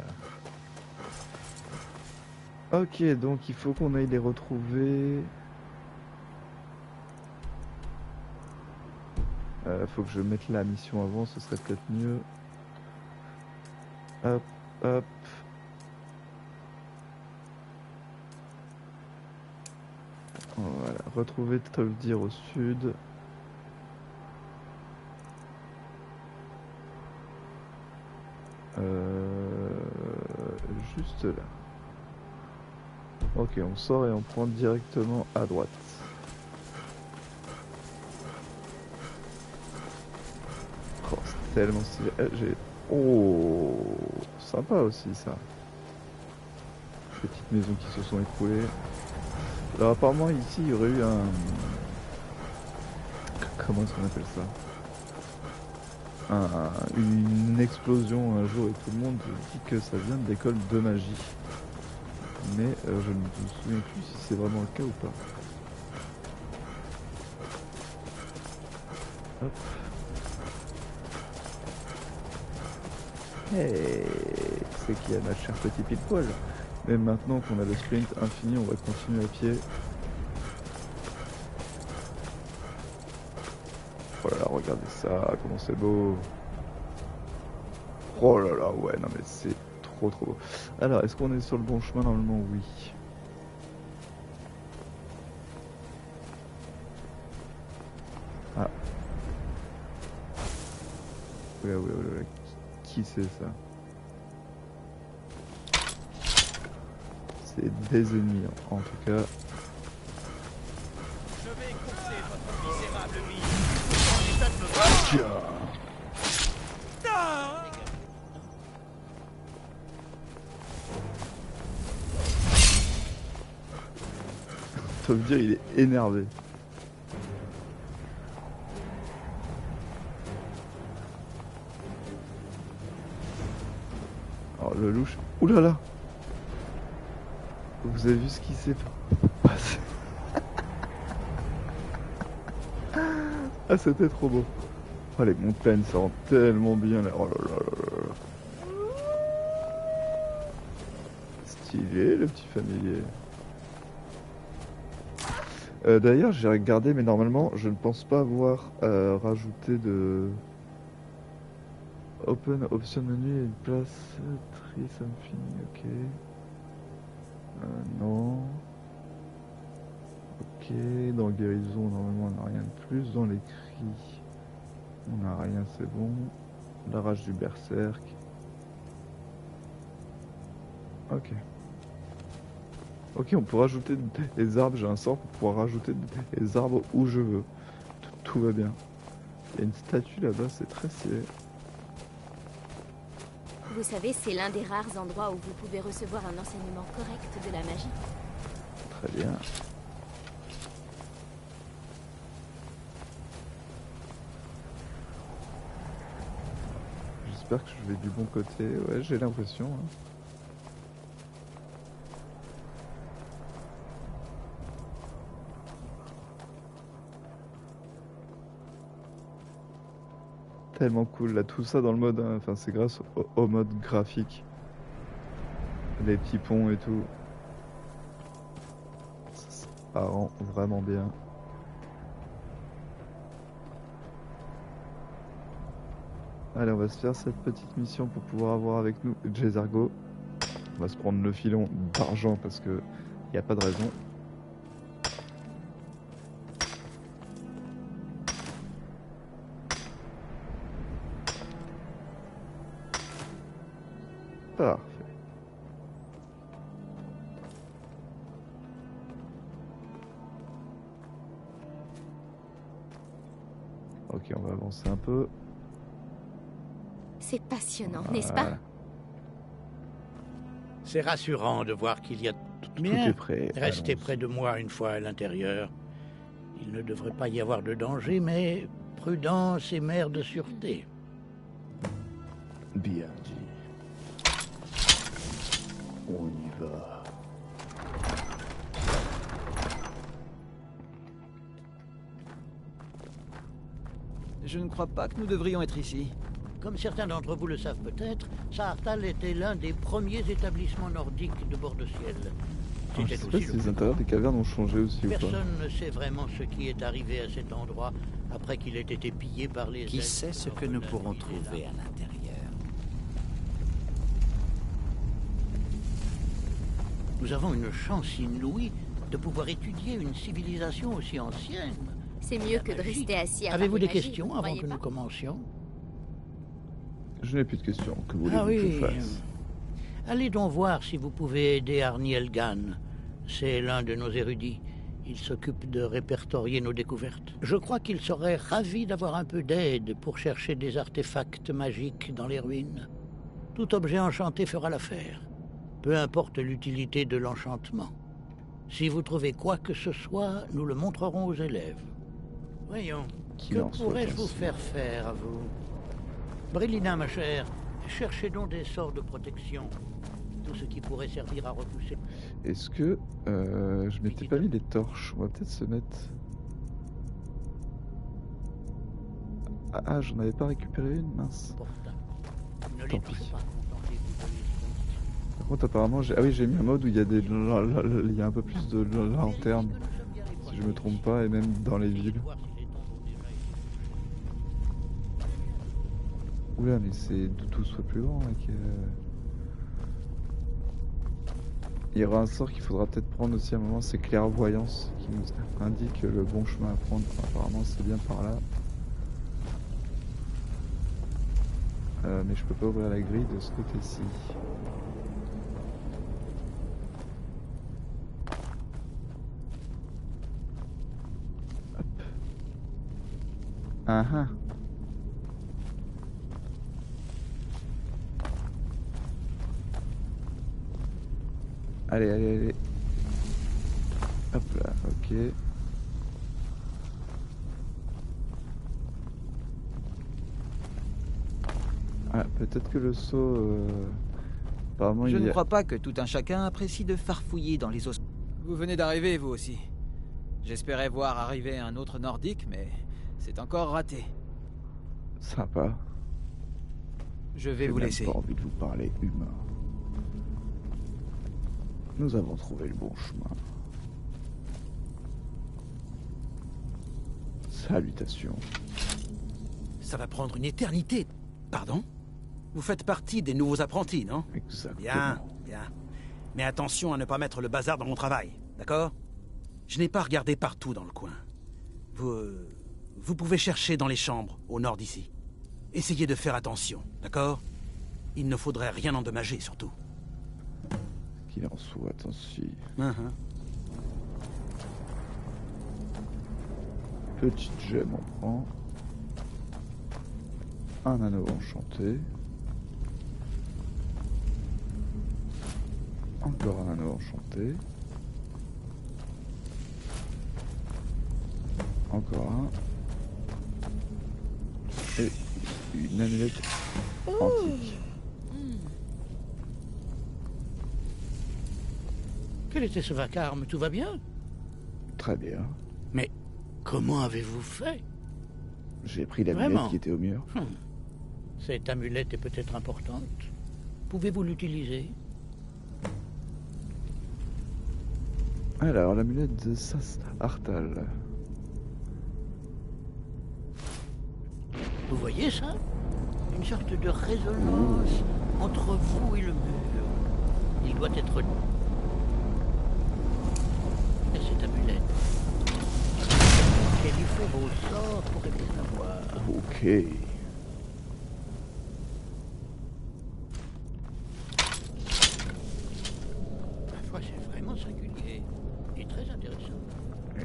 Ok, donc il faut qu'on aille les retrouver. Faut que je mette la mission avant, ce serait peut-être mieux. Hop, hop. Voilà, retrouver Toldir au sud. Juste là. Ok, on sort et on prend directement à droite. Oh, c'est tellement stylé. Oh, sympa aussi ça. Petites maisons qui se sont écroulées. Alors apparemment ici il y aurait eu un... Comment est-ce qu'on appelle ça? Une explosion un jour et tout le monde dit que ça vient de l'école de magie. Mais je ne me souviens plus si c'est vraiment le cas ou pas. Hop. Hey, c'est qui a notre cher petit pile-poil. Mais maintenant qu'on a le sprint infini, on va continuer à pied. Oh là là, regardez ça, comment c'est beau. Oh là là, ouais, non mais c'est trop trop beau. Alors, est-ce qu'on est sur le bon chemin? Normalement, oui. Ah. Ouais, ouais, ouais, ouais. Qui c'est ça? C'est des ennemis, en tout cas. Je vais écourter votre misérable vie. En état de me battre. Ah! Ça veut dire il est énervé. Alors le louche... Ouh là là. Vous avez vu ce qui s'est passé? Ah, c'était trop beau. Oh, les montagnes, ça rend tellement bien là. Oh là là là là là. Stylé, le petit familier. D'ailleurs, j'ai regardé, mais normalement, je ne pense pas avoir rajouté de... Open option menu et une place tree something, ok. Non. Ok, dans guérison, normalement, on n'a rien de plus. Dans les cris, on n'a rien, c'est bon. La rage du berserk. Ok. Ok, on peut rajouter des arbres, j'ai un sort pour pouvoir rajouter des arbres où je veux. Tout va bien. Il y a une statue là-bas, c'est très stylé. Vous savez, c'est l'un des rares endroits où vous pouvez recevoir un enseignement correct de la magie. Très bien. J'espère que je vais du bon côté. Ouais, j'ai l'impression. Hein. Tellement cool là, tout ça dans le mode, hein, enfin c'est grâce au mode graphique, les petits ponts et tout, ça rend vraiment bien. Allez, on va se faire cette petite mission pour pouvoir avoir avec nous J'Ezargo. On va se prendre le filon d'argent parce que il n'y a pas de raison. Parfait. Ok, on va avancer un peu. C'est passionnant, Voilà. n'est-ce pas? C'est rassurant de voir qu'il y a Tout est prêt. Restez Allons-y. près de moi une fois à l'intérieur. Il ne devrait pas y avoir de danger, mais prudence et mère de sûreté. Bien dit. On y va. Je ne crois pas que nous devrions être ici. Comme certains d'entre vous le savent peut-être, Saarthal était l'un des premiers établissements nordiques de bord de ciel. Je C'était sais pas aussi si le les plus intérieurs des cavernes ont changé aussi ou pas. Personne ne sait vraiment ce qui est arrivé à cet endroit après qu'il ait été pillé par les Qui elfes sait ce que lors de nous la pourrons nuit des trouver à larmes. l'intérieur? Nous avons une chance inouïe de pouvoir étudier une civilisation aussi ancienne. C'est mieux que de rester assis à Avez-vous parler des magie, questions vous avant croyez que pas? nous commencions? Je n'ai plus de questions. Que voulez-vous Ah que je oui. fasse? Allez donc voir si vous pouvez aider Arni Elgan. C'est l'un de nos érudits. Il s'occupe de répertorier nos découvertes. Je crois qu'il serait ravi d'avoir un peu d'aide pour chercher des artefacts magiques dans les ruines. Tout objet enchanté fera l'affaire. Peu importe l'utilité de l'enchantement. Si vous trouvez quoi que ce soit, nous le montrerons aux élèves. Voyons, Qu'il que en soit pourrais-je ainsi. vous faire faire, à vous? Brélina, ma chère, cherchez donc des sorts de protection. Tout ce qui pourrait servir à repousser. Est-ce que je m'étais pas mis des torches? On va peut-être se mettre... Ah, j'en avais pas récupéré une, mince. Tant pis. Par contre, apparemment, j'ai mis un mode où il y a il y a un peu plus de lanternes, si je me trompe pas, et même dans les villes. Oula, mais c'est tout soit plus grand, mec. Il y aura un sort qu'il faudra peut-être prendre aussi à un moment, c'est clairvoyance, qui nous indique le bon chemin à prendre. Apparemment, c'est bien par là. Mais je peux pas ouvrir la grille de ce côté-ci. Hop. Ah ah. Allez, allez, allez. Hop là, ok. Ah, peut-être que le saut... apparemment, Je ne crois pas que tout un chacun apprécie de farfouiller dans les os. Vous venez d'arriver, vous aussi. J'espérais voir arriver un autre nordique, mais c'est encore raté. Sympa. Je vais vous laisser. J'ai pas envie de vous parler humain. Nous avons trouvé le bon chemin. Salutations. Ça va prendre une éternité. Pardon? Vous faites partie des nouveaux apprentis, non? Exactement. Bien, bien. Mais attention à ne pas mettre le bazar dans mon travail, d'accord? Je n'ai pas regardé partout dans le coin. Vous pouvez chercher dans les chambres, au nord d'ici. Essayez de faire attention, d'accord? Il ne faudrait rien endommager, surtout. Qu'il en soit ainsi. Petite gemme, on prend. Un anneau enchanté. Encore un anneau enchanté. Encore un. Et une amulette antique. Quel était ce vacarme? Tout va bien? Très bien. Mais comment avez-vous fait? J'ai pris l'amulette qui était au mur. Cette amulette est peut-être importante. Pouvez-vous l'utiliser? Alors, l'amulette de Sas Artal. Vous voyez ça? Une sorte de résonance entre vous et le mur. Il doit être... Et cette amulette? Quel effet vos sorts pourraient bien avoir? Ok. Parfois, c'est vraiment singulier et très intéressant.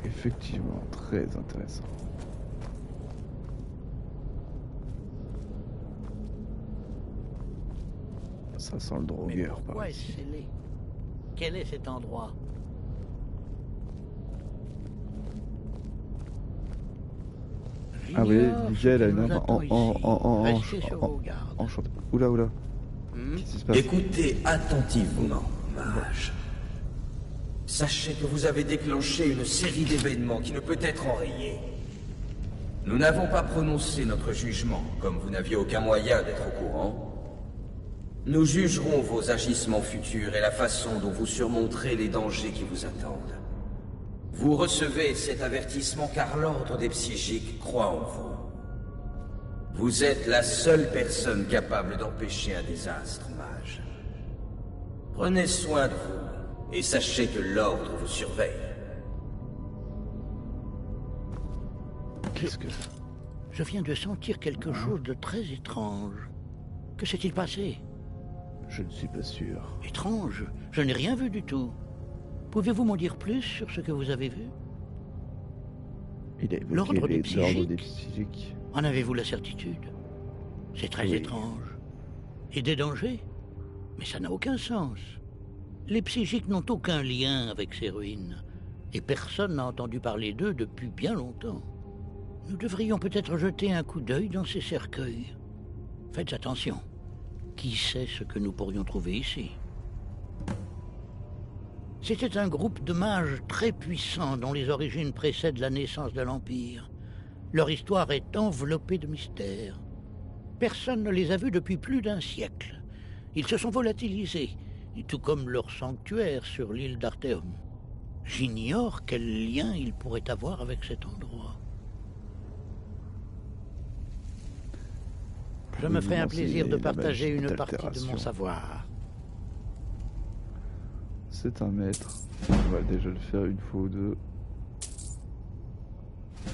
Effectivement, très intéressant. Ça sent le drogueur par Pourquoi ici. est-ce scellé? Quel est cet endroit? Ah oui, Miguel a une arme en chanté. Oula, oula. Qu'est-ce qui se passe? Écoutez attentivement, mage. Sachez que vous avez déclenché une série d'événements qui ne peut être enrayée. Nous n'avons pas prononcé notre jugement, comme vous n'aviez aucun moyen d'être au courant. Nous jugerons vos agissements futurs et la façon dont vous surmonterez les dangers qui vous attendent. Vous recevez cet avertissement car l'ordre des psychiques croit en vous. Vous êtes la seule personne capable d'empêcher un désastre, mage. Prenez soin de vous et sachez que l'ordre vous surveille. Qu'est-ce que... Je viens de sentir quelque chose de très étrange. Que s'est-il passé? Je ne suis pas sûr. Étrange? Je n'ai rien vu du tout. Pouvez-vous m'en dire plus sur ce que vous avez vu? Il a évoqué l'ordre des psychiques. En avez-vous la certitude? C'est très étrange. Et des dangers? Mais ça n'a aucun sens. Les psychiques n'ont aucun lien avec ces ruines. Et personne n'a entendu parler d'eux depuis bien longtemps. Nous devrions peut-être jeter un coup d'œil dans ces cercueils. Faites attention. Qui sait ce que nous pourrions trouver ici? C'était un groupe de mages très puissants dont les origines précèdent la naissance de l'Empire. Leur histoire est enveloppée de mystères. Personne ne les a vus depuis plus d'1 siècle. Ils se sont volatilisés, tout comme leur sanctuaire sur l'île d'Arteum. J'ignore quel lien ils pourraient avoir avec cet endroit. Je me ferai un plaisir de partager une partie de mon savoir. C'est un maître. On va déjà le faire une fois ou deux.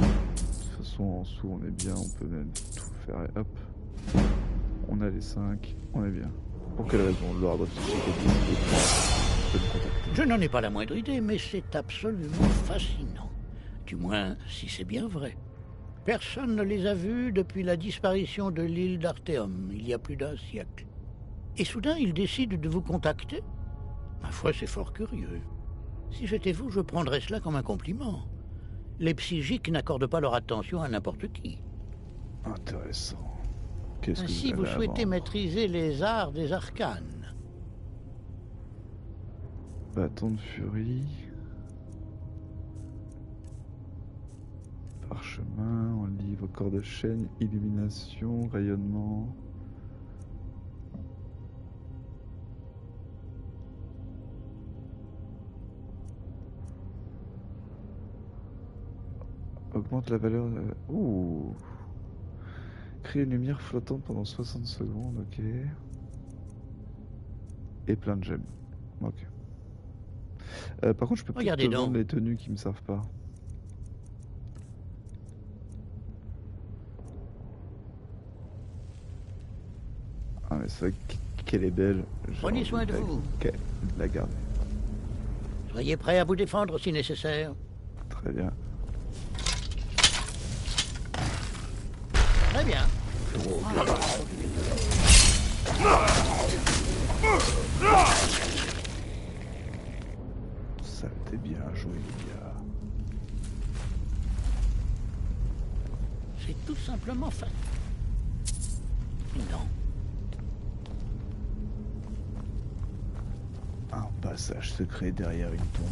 De toute façon, en dessous, on est bien. On peut même tout faire et hop. On a les 5. On est bien. Pour quelle raison l'ordre psychique Je n'en ai pas la moindre idée, mais c'est absolument fascinant. Du moins, si c'est bien vrai. Personne ne les a vus depuis la disparition de l'île d'Arteum, il y a plus d'1 siècle. Et soudain, ils décident de vous contacter? Ma foi, c'est fort curieux. Si j'étais vous, je prendrais cela comme un compliment. Les psychiques n'accordent pas leur attention à n'importe qui. Intéressant. Qu'est-ce que Ainsi, vous souhaitez maîtriser les arts des arcanes. Bâton de furie. Parchemin, en livre, corps de chaîne, illumination, rayonnement. Augmente la valeur de... Ouh. Créer une lumière flottante pendant 60 secondes, ok. Et plein de gemmes. Ok. Par contre, je peux plus te vendre les tenues qui me servent pas. Ah mais c'est vrai qu'elle est belle. Prenez soin de vous. Ok, la garder. Soyez prêts à vous défendre si nécessaire. Très bien. Très bien. Ça t'est bien joué, les gars. C'est tout simplement fait. Non. Un passage secret derrière une tombe.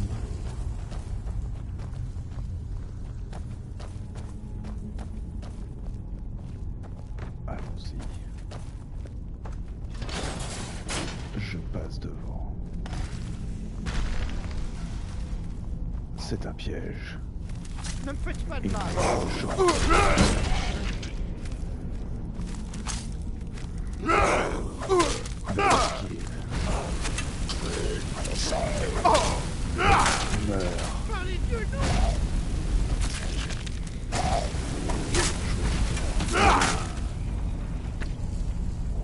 Allons-y. Je passe devant. C'est un piège. Ne me faites pas de mal.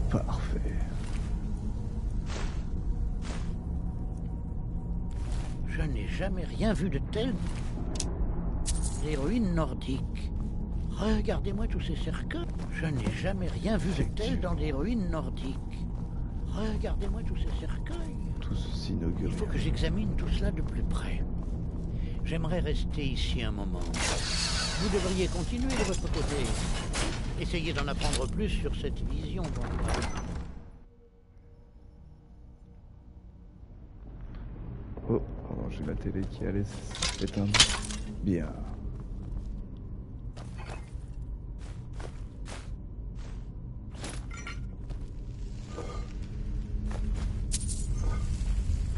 Parfait. Je n'ai jamais rien vu de tel. Les ruines nordiques. Regardez-moi tous ces cercueils. Je n'ai jamais rien vu de tel dans des ruines nordiques. Regardez-moi tous ces cercueils. Tout ceci inauguré. Il faut que j'examine tout cela de plus près. J'aimerais rester ici un moment. Vous devriez continuer de votre côté. Essayez d'en apprendre plus sur cette vision d'endroit. Oh, pardon, j'ai ma télé qui allait s'éteindre. Bien.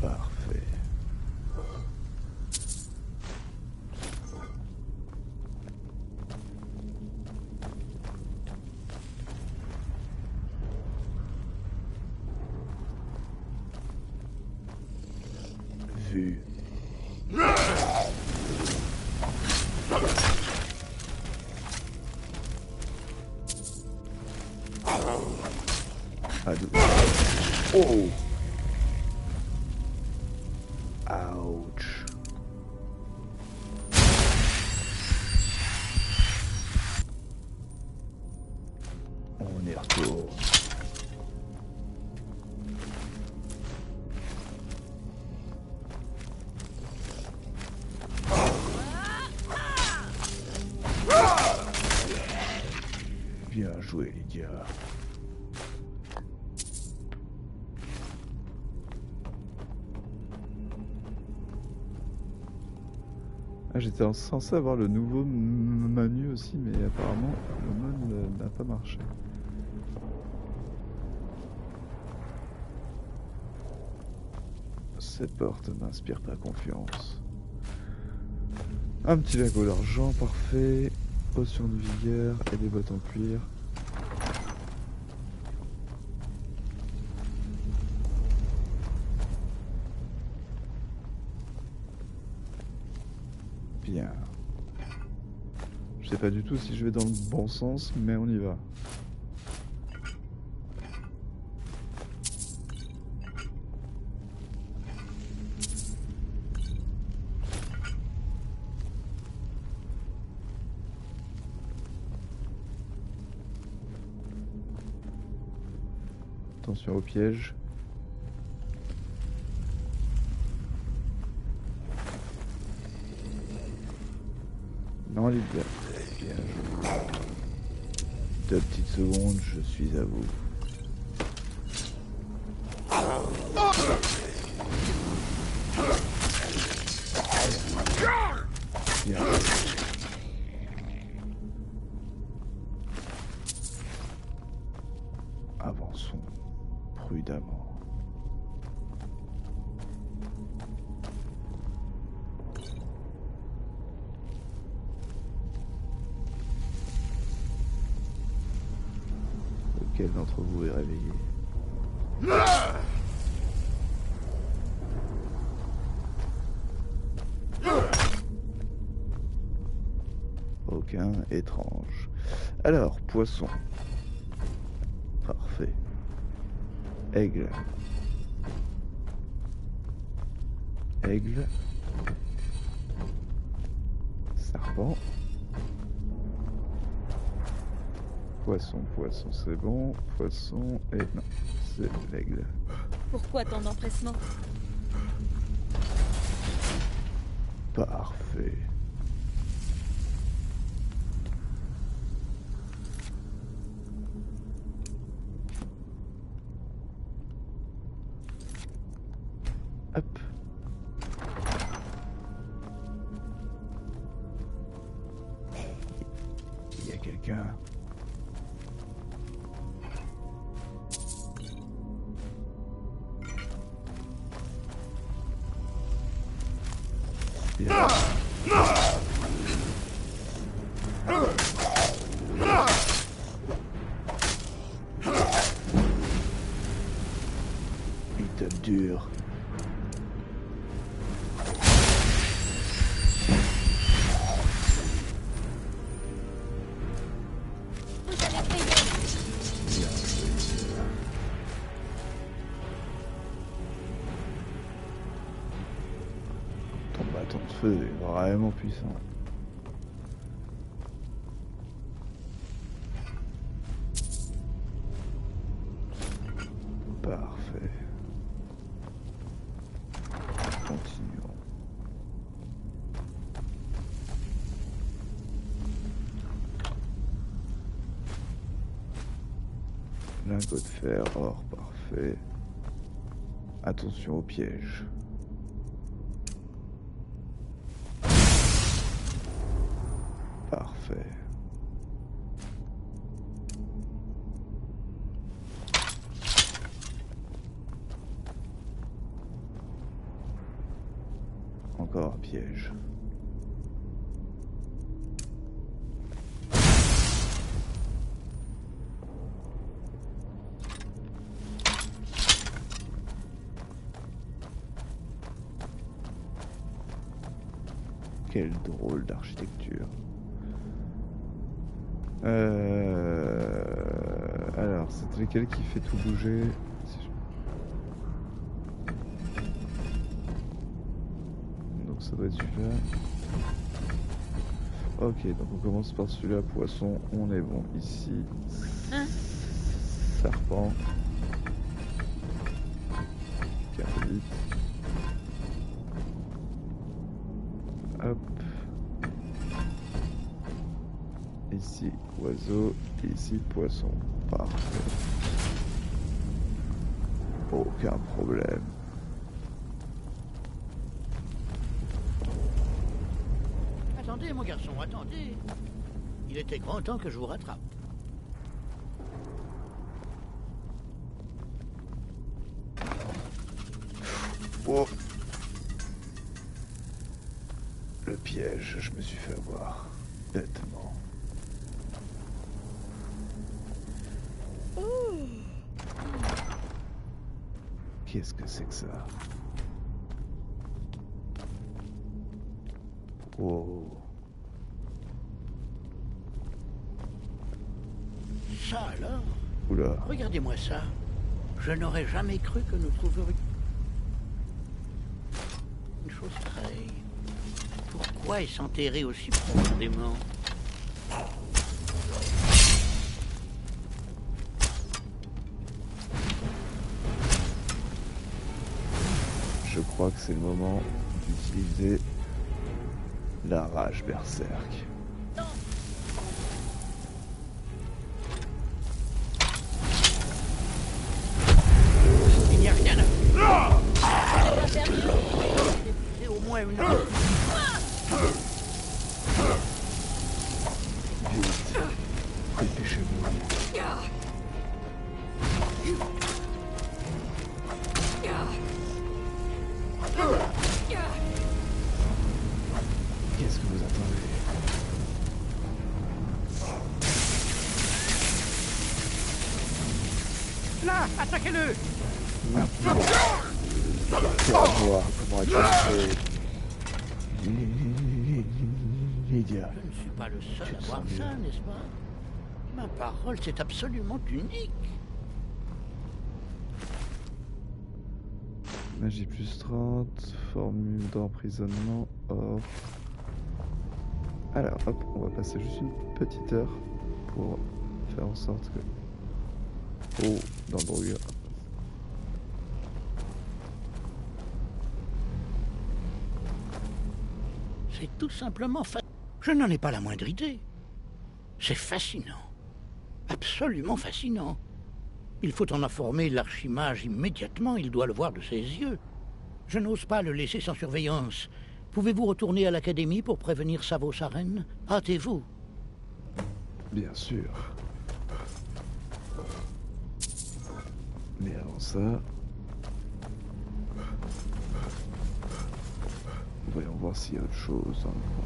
Parfait. Vu. Oh. Ouch. On y retourne. Bien joué, les gars. Ah, j'étais censé avoir le nouveau menu aussi, mais apparemment le mode n'a pas marché. Cette porte m'inspire pas confiance. Un petit lingot d'argent, parfait. Potion de vigueur et des bottes en cuir. Bien. Je sais pas du tout si je vais dans le bon sens, mais on y va. Attention au piège. Non, les gars. Bien joué. 2 petites secondes, je suis à vous. Bien. Avançons prudemment. Lequel d'entre vous est réveillé? Aucun étrange. Alors, poisson. Parfait. Aigle. Aigle. Serpent. Poisson, poisson, c'est bon. Poisson et... non, c'est l'aigle. Pourquoi tant d'empressement? Parfait. Hop. Il y a quelqu'un. Bien. Il tape dur. Ton feu est vraiment puissant. Parfait. Continuons. Lingot de fer, or, parfait. Attention au piège. Parfait. Encore un piège. Quelle drôle d'architecture. Alors, c'est lequel qui fait tout bouger? Donc ça doit être celui-là. Ok, donc on commence par celui-là, poisson, on est bon. Ici, serpent. Carvite. Hop. Ici, oiseau. Ici, poisson. Parfait. Aucun problème. Attendez, mon garçon, attendez. Il était grand temps que je vous rattrape. Oh. Le piège, je me suis fait avoir. Bêtement. Qu'est-ce que c'est que ça? Oh. Ça alors? Oula. Regardez-moi ça. Je n'aurais jamais cru que nous trouverions une chose pareille. Pourquoi est s'enterrer aussi profondément? Je crois que c'est le moment d'utiliser la rage berserk. Il n'y a rien à faire. C'est au moins une heure. Vite, dépêchez-vous. Qu'est-ce que vous attendez? Là, attaquez-le! On va voir comment attaquer. Lydia. Je ne suis pas le seul à voir ça, n'est-ce pas? Ma parole, c'est absolument unique. Magie plus 30, formule d'emprisonnement, or. Alors hop, on va passer juste une petite heure pour faire en sorte que... Oh, dans le brouillard. C'est tout simplement Je n'en ai pas la moindre idée. C'est fascinant. Absolument fascinant. Il faut en informer l'archimage immédiatement, il doit le voir de ses yeux. Je n'ose pas le laisser sans surveillance. Pouvez-vous retourner à l'académie pour prévenir Savos Aren? Hâtez-vous. Bien sûr. Mais avant ça... Voyons voir s'il y a autre chose dans le coin.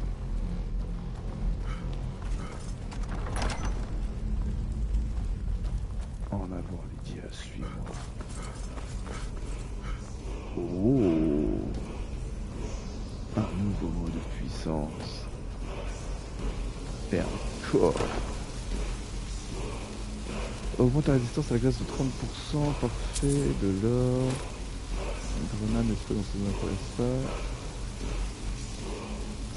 En avant, Lydia, suis-moi. Oh! Un nouveau mot de puissance. Et un corps. Augmente la résistance à la glace de 30%, parfait, de l'or. Une grenade n'est pas dans ce n'intéresse pas.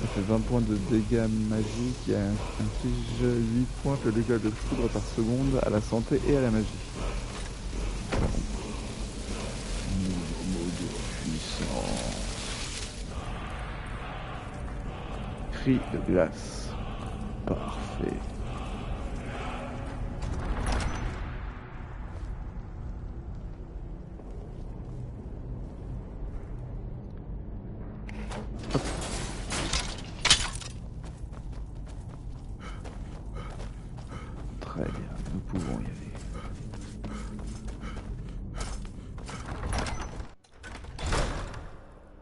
Ça fait 20 points de dégâts magiques et inflige 8 points de dégâts de foudre par seconde à la santé et à la magie. Nouveau mot de puissance. Cri de glace. Parfait. Très bien, nous pouvons y aller.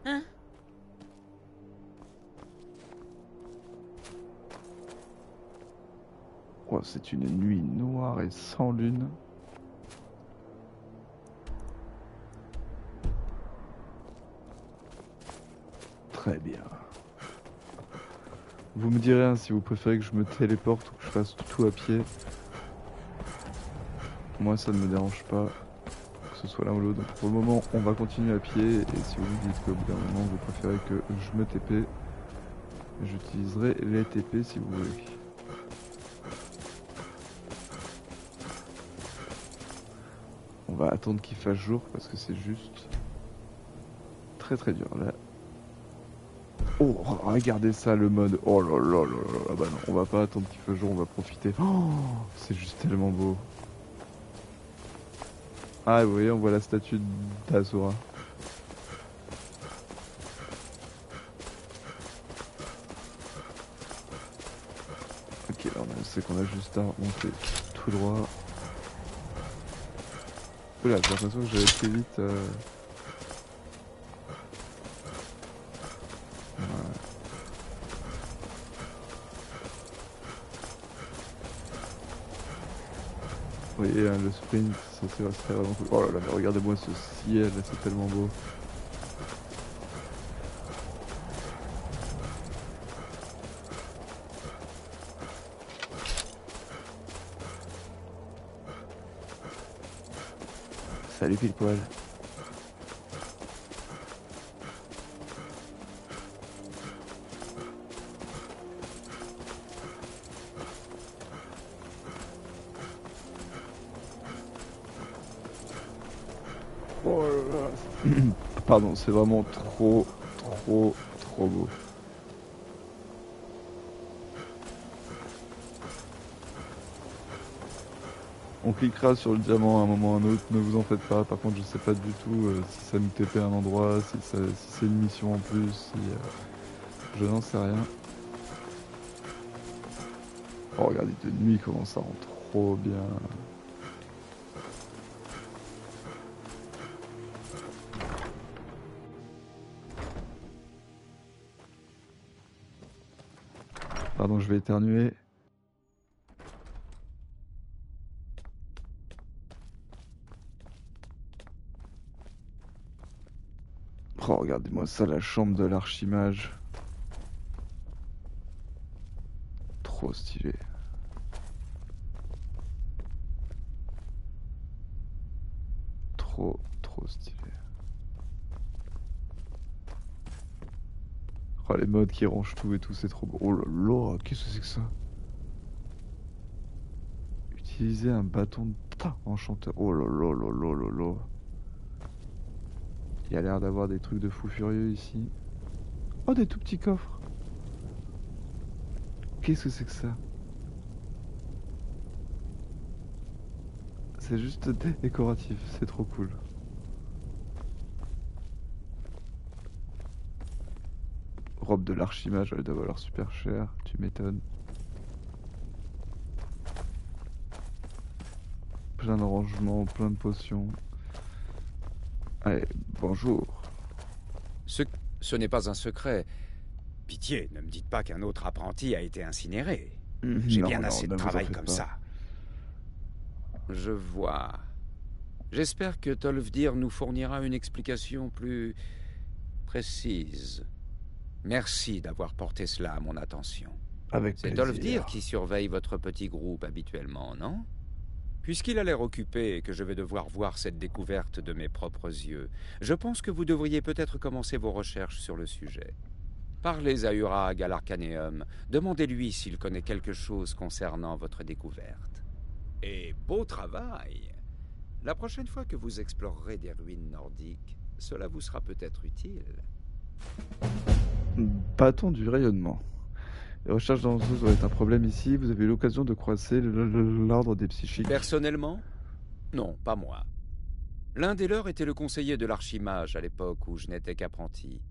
Hein? Oh, c'est une nuit noire et sans lune. Très bien. Vous me direz hein, si vous préférez que je me téléporte ou que je fasse tout à pied. Moi ça ne me dérange pas que ce soit l'un ou l'autre. Donc pour le moment on va continuer à pied et si vous me dites qu'au bout d'un moment vous préférez que je me TP, j'utiliserai les TP si vous voulez. On va attendre qu'il fasse jour parce que c'est juste très très dur là. Oh, regardez ça, le mode. Oh là là là là. Bah non, on va pas attendre qu'il fasse jour, on va profiter. Oh, c'est juste tellement beau. Ah, vous voyez, on voit la statue d'Azura. Ok, là on sait qu'on a juste à remonter tout droit. Oula, j'ai l'impression que j'allais très vite. Oui, le sprint, ça serait vraiment cool. Oh là là, mais regardez-moi ce ciel, c'est tellement beau. Salut pile poil. Oh là là. Pardon, c'est vraiment trop beau. On cliquera sur le diamant à un moment ou à un autre, ne vous en faites pas. Par contre, je sais pas du tout si ça nous TP un endroit, si c'est une mission en plus, si je n'en sais rien. Oh, regardez de nuit comment ça rend trop bien. Pardon, je vais éternuer. Oh, regardez-moi ça, la chambre de l'archimage. Trop stylé. Trop stylé. Oh, les modes qui rangent tout et tout, c'est trop beau. Oh là là, qu'est-ce que c'est que ça? Utiliser un bâton de enchanteur. Oh là là là là là là. Il y a l'air d'avoir des trucs de fou furieux ici. Oh, des tout petits coffres. Qu'est-ce que c'est que ça? C'est juste décoratif, c'est trop cool. Robe de l'archimage, elle doit valoir super cher, tu m'étonnes. Plein de rangements, plein de potions. Allez, bonjour. Ce n'est pas un secret. Pitié, ne me dites pas qu'un autre apprenti a été incinéré. J'ai bien assez de travail comme ça. Je vois. J'espère que Tolfdir nous fournira une explication plus précise. Merci d'avoir porté cela à mon attention. Avec C'est plaisir. Tolfdir qui surveille votre petit groupe habituellement, non? Puisqu'il a l'air occupé et que je vais devoir voir cette découverte de mes propres yeux, je pense que vous devriez peut-être commencer vos recherches sur le sujet. Parlez à Urag à l'Arcaneum, demandez-lui s'il connaît quelque chose concernant votre découverte. Et beau travail! La prochaine fois que vous explorerez des ruines nordiques, cela vous sera peut-être utile. Bâton du rayonnement. Les recherches dangereuses doivent être un problème ici. Vous avez eu l'occasion de croiser l'ordre des psychiques. Personnellement? Non, pas moi. L'un des leurs était le conseiller de l'archimage à l'époque où je n'étais qu'apprenti.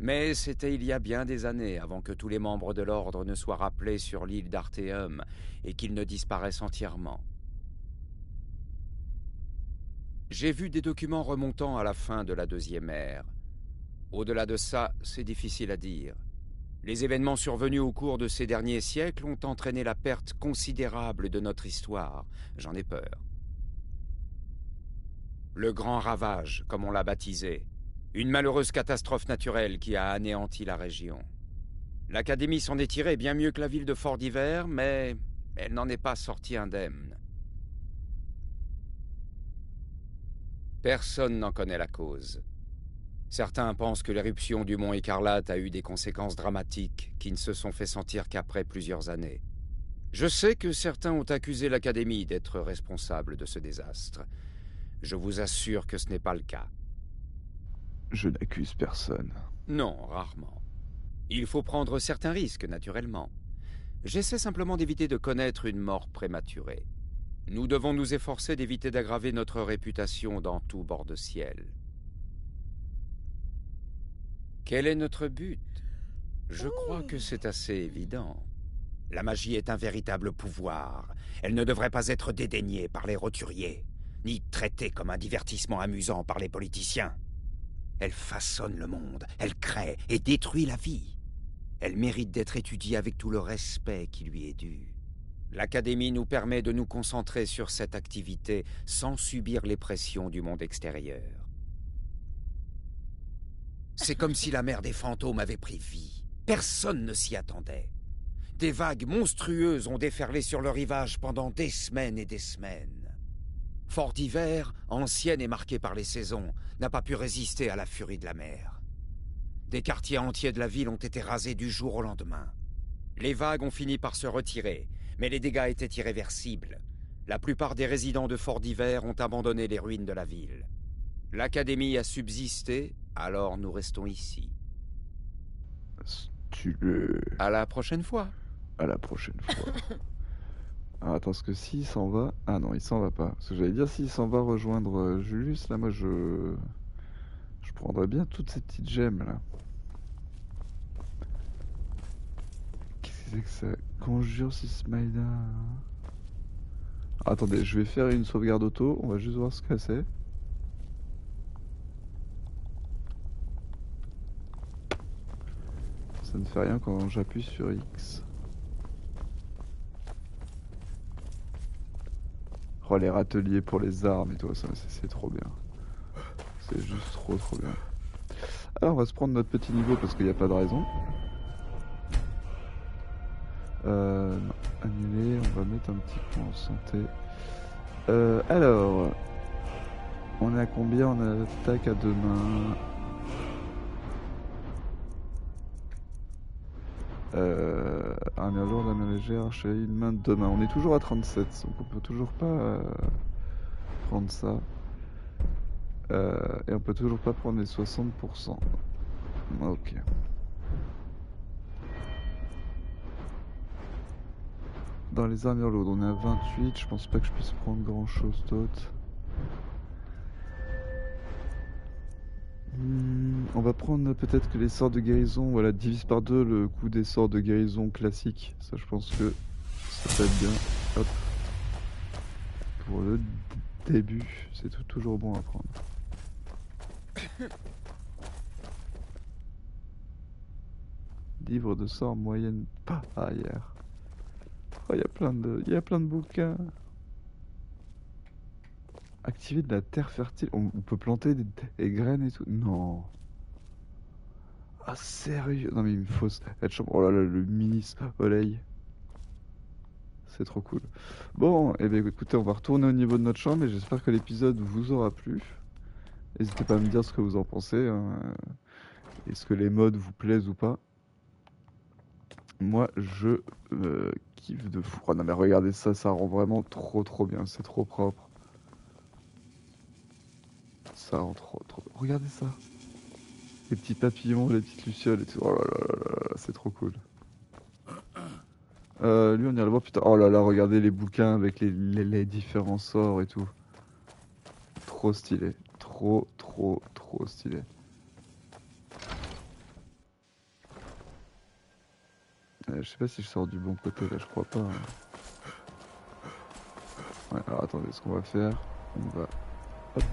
Mais c'était il y a bien des années, avant que tous les membres de l'ordre ne soient rappelés sur l'île d'Arteum et qu'ils ne disparaissent entièrement. J'ai vu des documents remontant à la fin de la Deuxième Ère. Au-delà de ça, c'est difficile à dire. Les événements survenus au cours de ces derniers siècles ont entraîné la perte considérable de notre histoire. J'en ai peur. Le grand ravage, comme on l'a baptisé. Une malheureuse catastrophe naturelle qui a anéanti la région. L'Académie s'en est tirée bien mieux que la ville de Fort d'Hiver, mais elle n'en est pas sortie indemne. Personne n'en connaît la cause. Certains pensent que l'éruption du mont Écarlate a eu des conséquences dramatiques qui ne se sont fait sentir qu'après plusieurs années. Je sais que certains ont accusé l'Académie d'être responsable de ce désastre. Je vous assure que ce n'est pas le cas. Je n'accuse personne. Non, rarement. Il faut prendre certains risques, naturellement. J'essaie simplement d'éviter de connaître une mort prématurée. Nous devons nous efforcer d'éviter d'aggraver notre réputation dans tout bord de ciel. Quel est notre but? Je crois que c'est assez évident. La magie est un véritable pouvoir. Elle ne devrait pas être dédaignée par les roturiers, ni traitée comme un divertissement amusant par les politiciens. Elle façonne le monde, elle crée et détruit la vie. Elle mérite d'être étudiée avec tout le respect qui lui est dû. L'Académie nous permet de nous concentrer sur cette activité sans subir les pressions du monde extérieur. C'est comme si la mer des fantômes avait pris vie. Personne ne s'y attendait. Des vagues monstrueuses ont déferlé sur le rivage pendant des semaines et des semaines. Fort d'Hiver, ancienne et marquée par les saisons, n'a pas pu résister à la furie de la mer. Des quartiers entiers de la ville ont été rasés du jour au lendemain. Les vagues ont fini par se retirer, mais les dégâts étaient irréversibles. La plupart des résidents de Fort d'Hiver ont abandonné les ruines de la ville. L'Académie a subsisté, alors nous restons ici. À la prochaine fois. À la prochaine fois. Ah, attends, parce que s'il s'en va... Ah non, il s'en va pas. Parce que j'allais dire, s'il s'en va rejoindre Julius, là, moi, je prendrais bien toutes ces petites gemmes, là. Qu'est-ce que c'est que ça? Conjure si Smaïda... Ah, attendez, je vais faire une sauvegarde auto. On va juste voir ce que c'est. Ça ne fait rien quand j'appuie sur X. Oh, les râteliers pour les armes et tout, ça c'est trop bien. C'est juste trop bien. Alors on va se prendre notre petit niveau parce qu'il n'y a pas de raison. Non, annuler, on va mettre un petit point en santé. Alors, on est à combien? On a l'attaque à 2 mains. Armure lourde, armure légère, archerie, une main, 2 mains. On est toujours à 37, donc on peut toujours pas prendre ça. Et on peut toujours pas prendre les 60%. Ok. Dans les armures lourdes, on est à 28. Je pense pas que je puisse prendre grand chose d'autre. On va prendre peut-être que les sorts de guérison, voilà, divise par 2 le coût des sorts de guérison classiques. Ça, je pense que ça peut être bien. Hop. Pour le début, c'est toujours bon à prendre. Livre de sorts moyenne pas arrière. Oh, il y a plein de bouquins. Activer de la terre fertile. On peut planter des graines et tout. Non. Ah, sérieux? Non, mais il me faut cette chambre. Oh là là, le mini soleil. C'est trop cool. Bon, et bien écoutez, on va retourner au niveau de notre chambre et j'espère que l'épisode vous aura plu. N'hésitez pas à me dire ce que vous en pensez. Hein. Est-ce que les mods vous plaisent ou pas? Moi, je kiffe de fou. Oh non, mais regardez ça, ça rend vraiment trop bien. C'est trop propre. Ça rend trop. Regardez ça. Les petits papillons, les petites lucioles et tout. Oh là là, c'est trop cool. Lui, on ira le voir, putain. Oh là là, regardez les bouquins avec les différents sorts et tout. Trop stylé. Trop stylé. Je sais pas si je sors du bon côté là, je crois pas. Ouais, alors attendez, ce qu'on va faire, on va... Hop.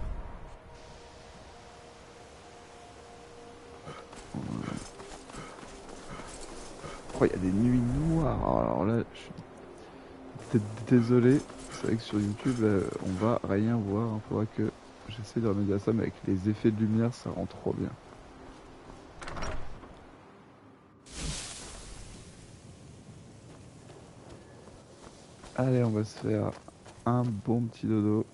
Oh, il y a des nuits noires. Alors là, je suis peut-être désolé. C'est vrai que sur YouTube, on va rien voir. Il faudra que j'essaie de remédier à ça, mais avec les effets de lumière, ça rend trop bien. Allez, on va se faire un bon petit dodo.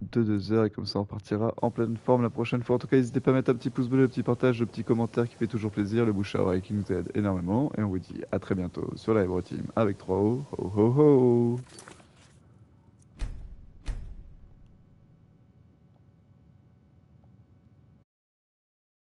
De 2 heures et comme ça on partira en pleine forme la prochaine fois. En tout cas, n'hésitez pas à mettre un petit pouce bleu, le petit partage, le petit commentaire qui fait toujours plaisir, le bouche à oreille qui nous aide énormément. Et on vous dit à très bientôt sur la Hero Team avec 3O. Ho ho ho.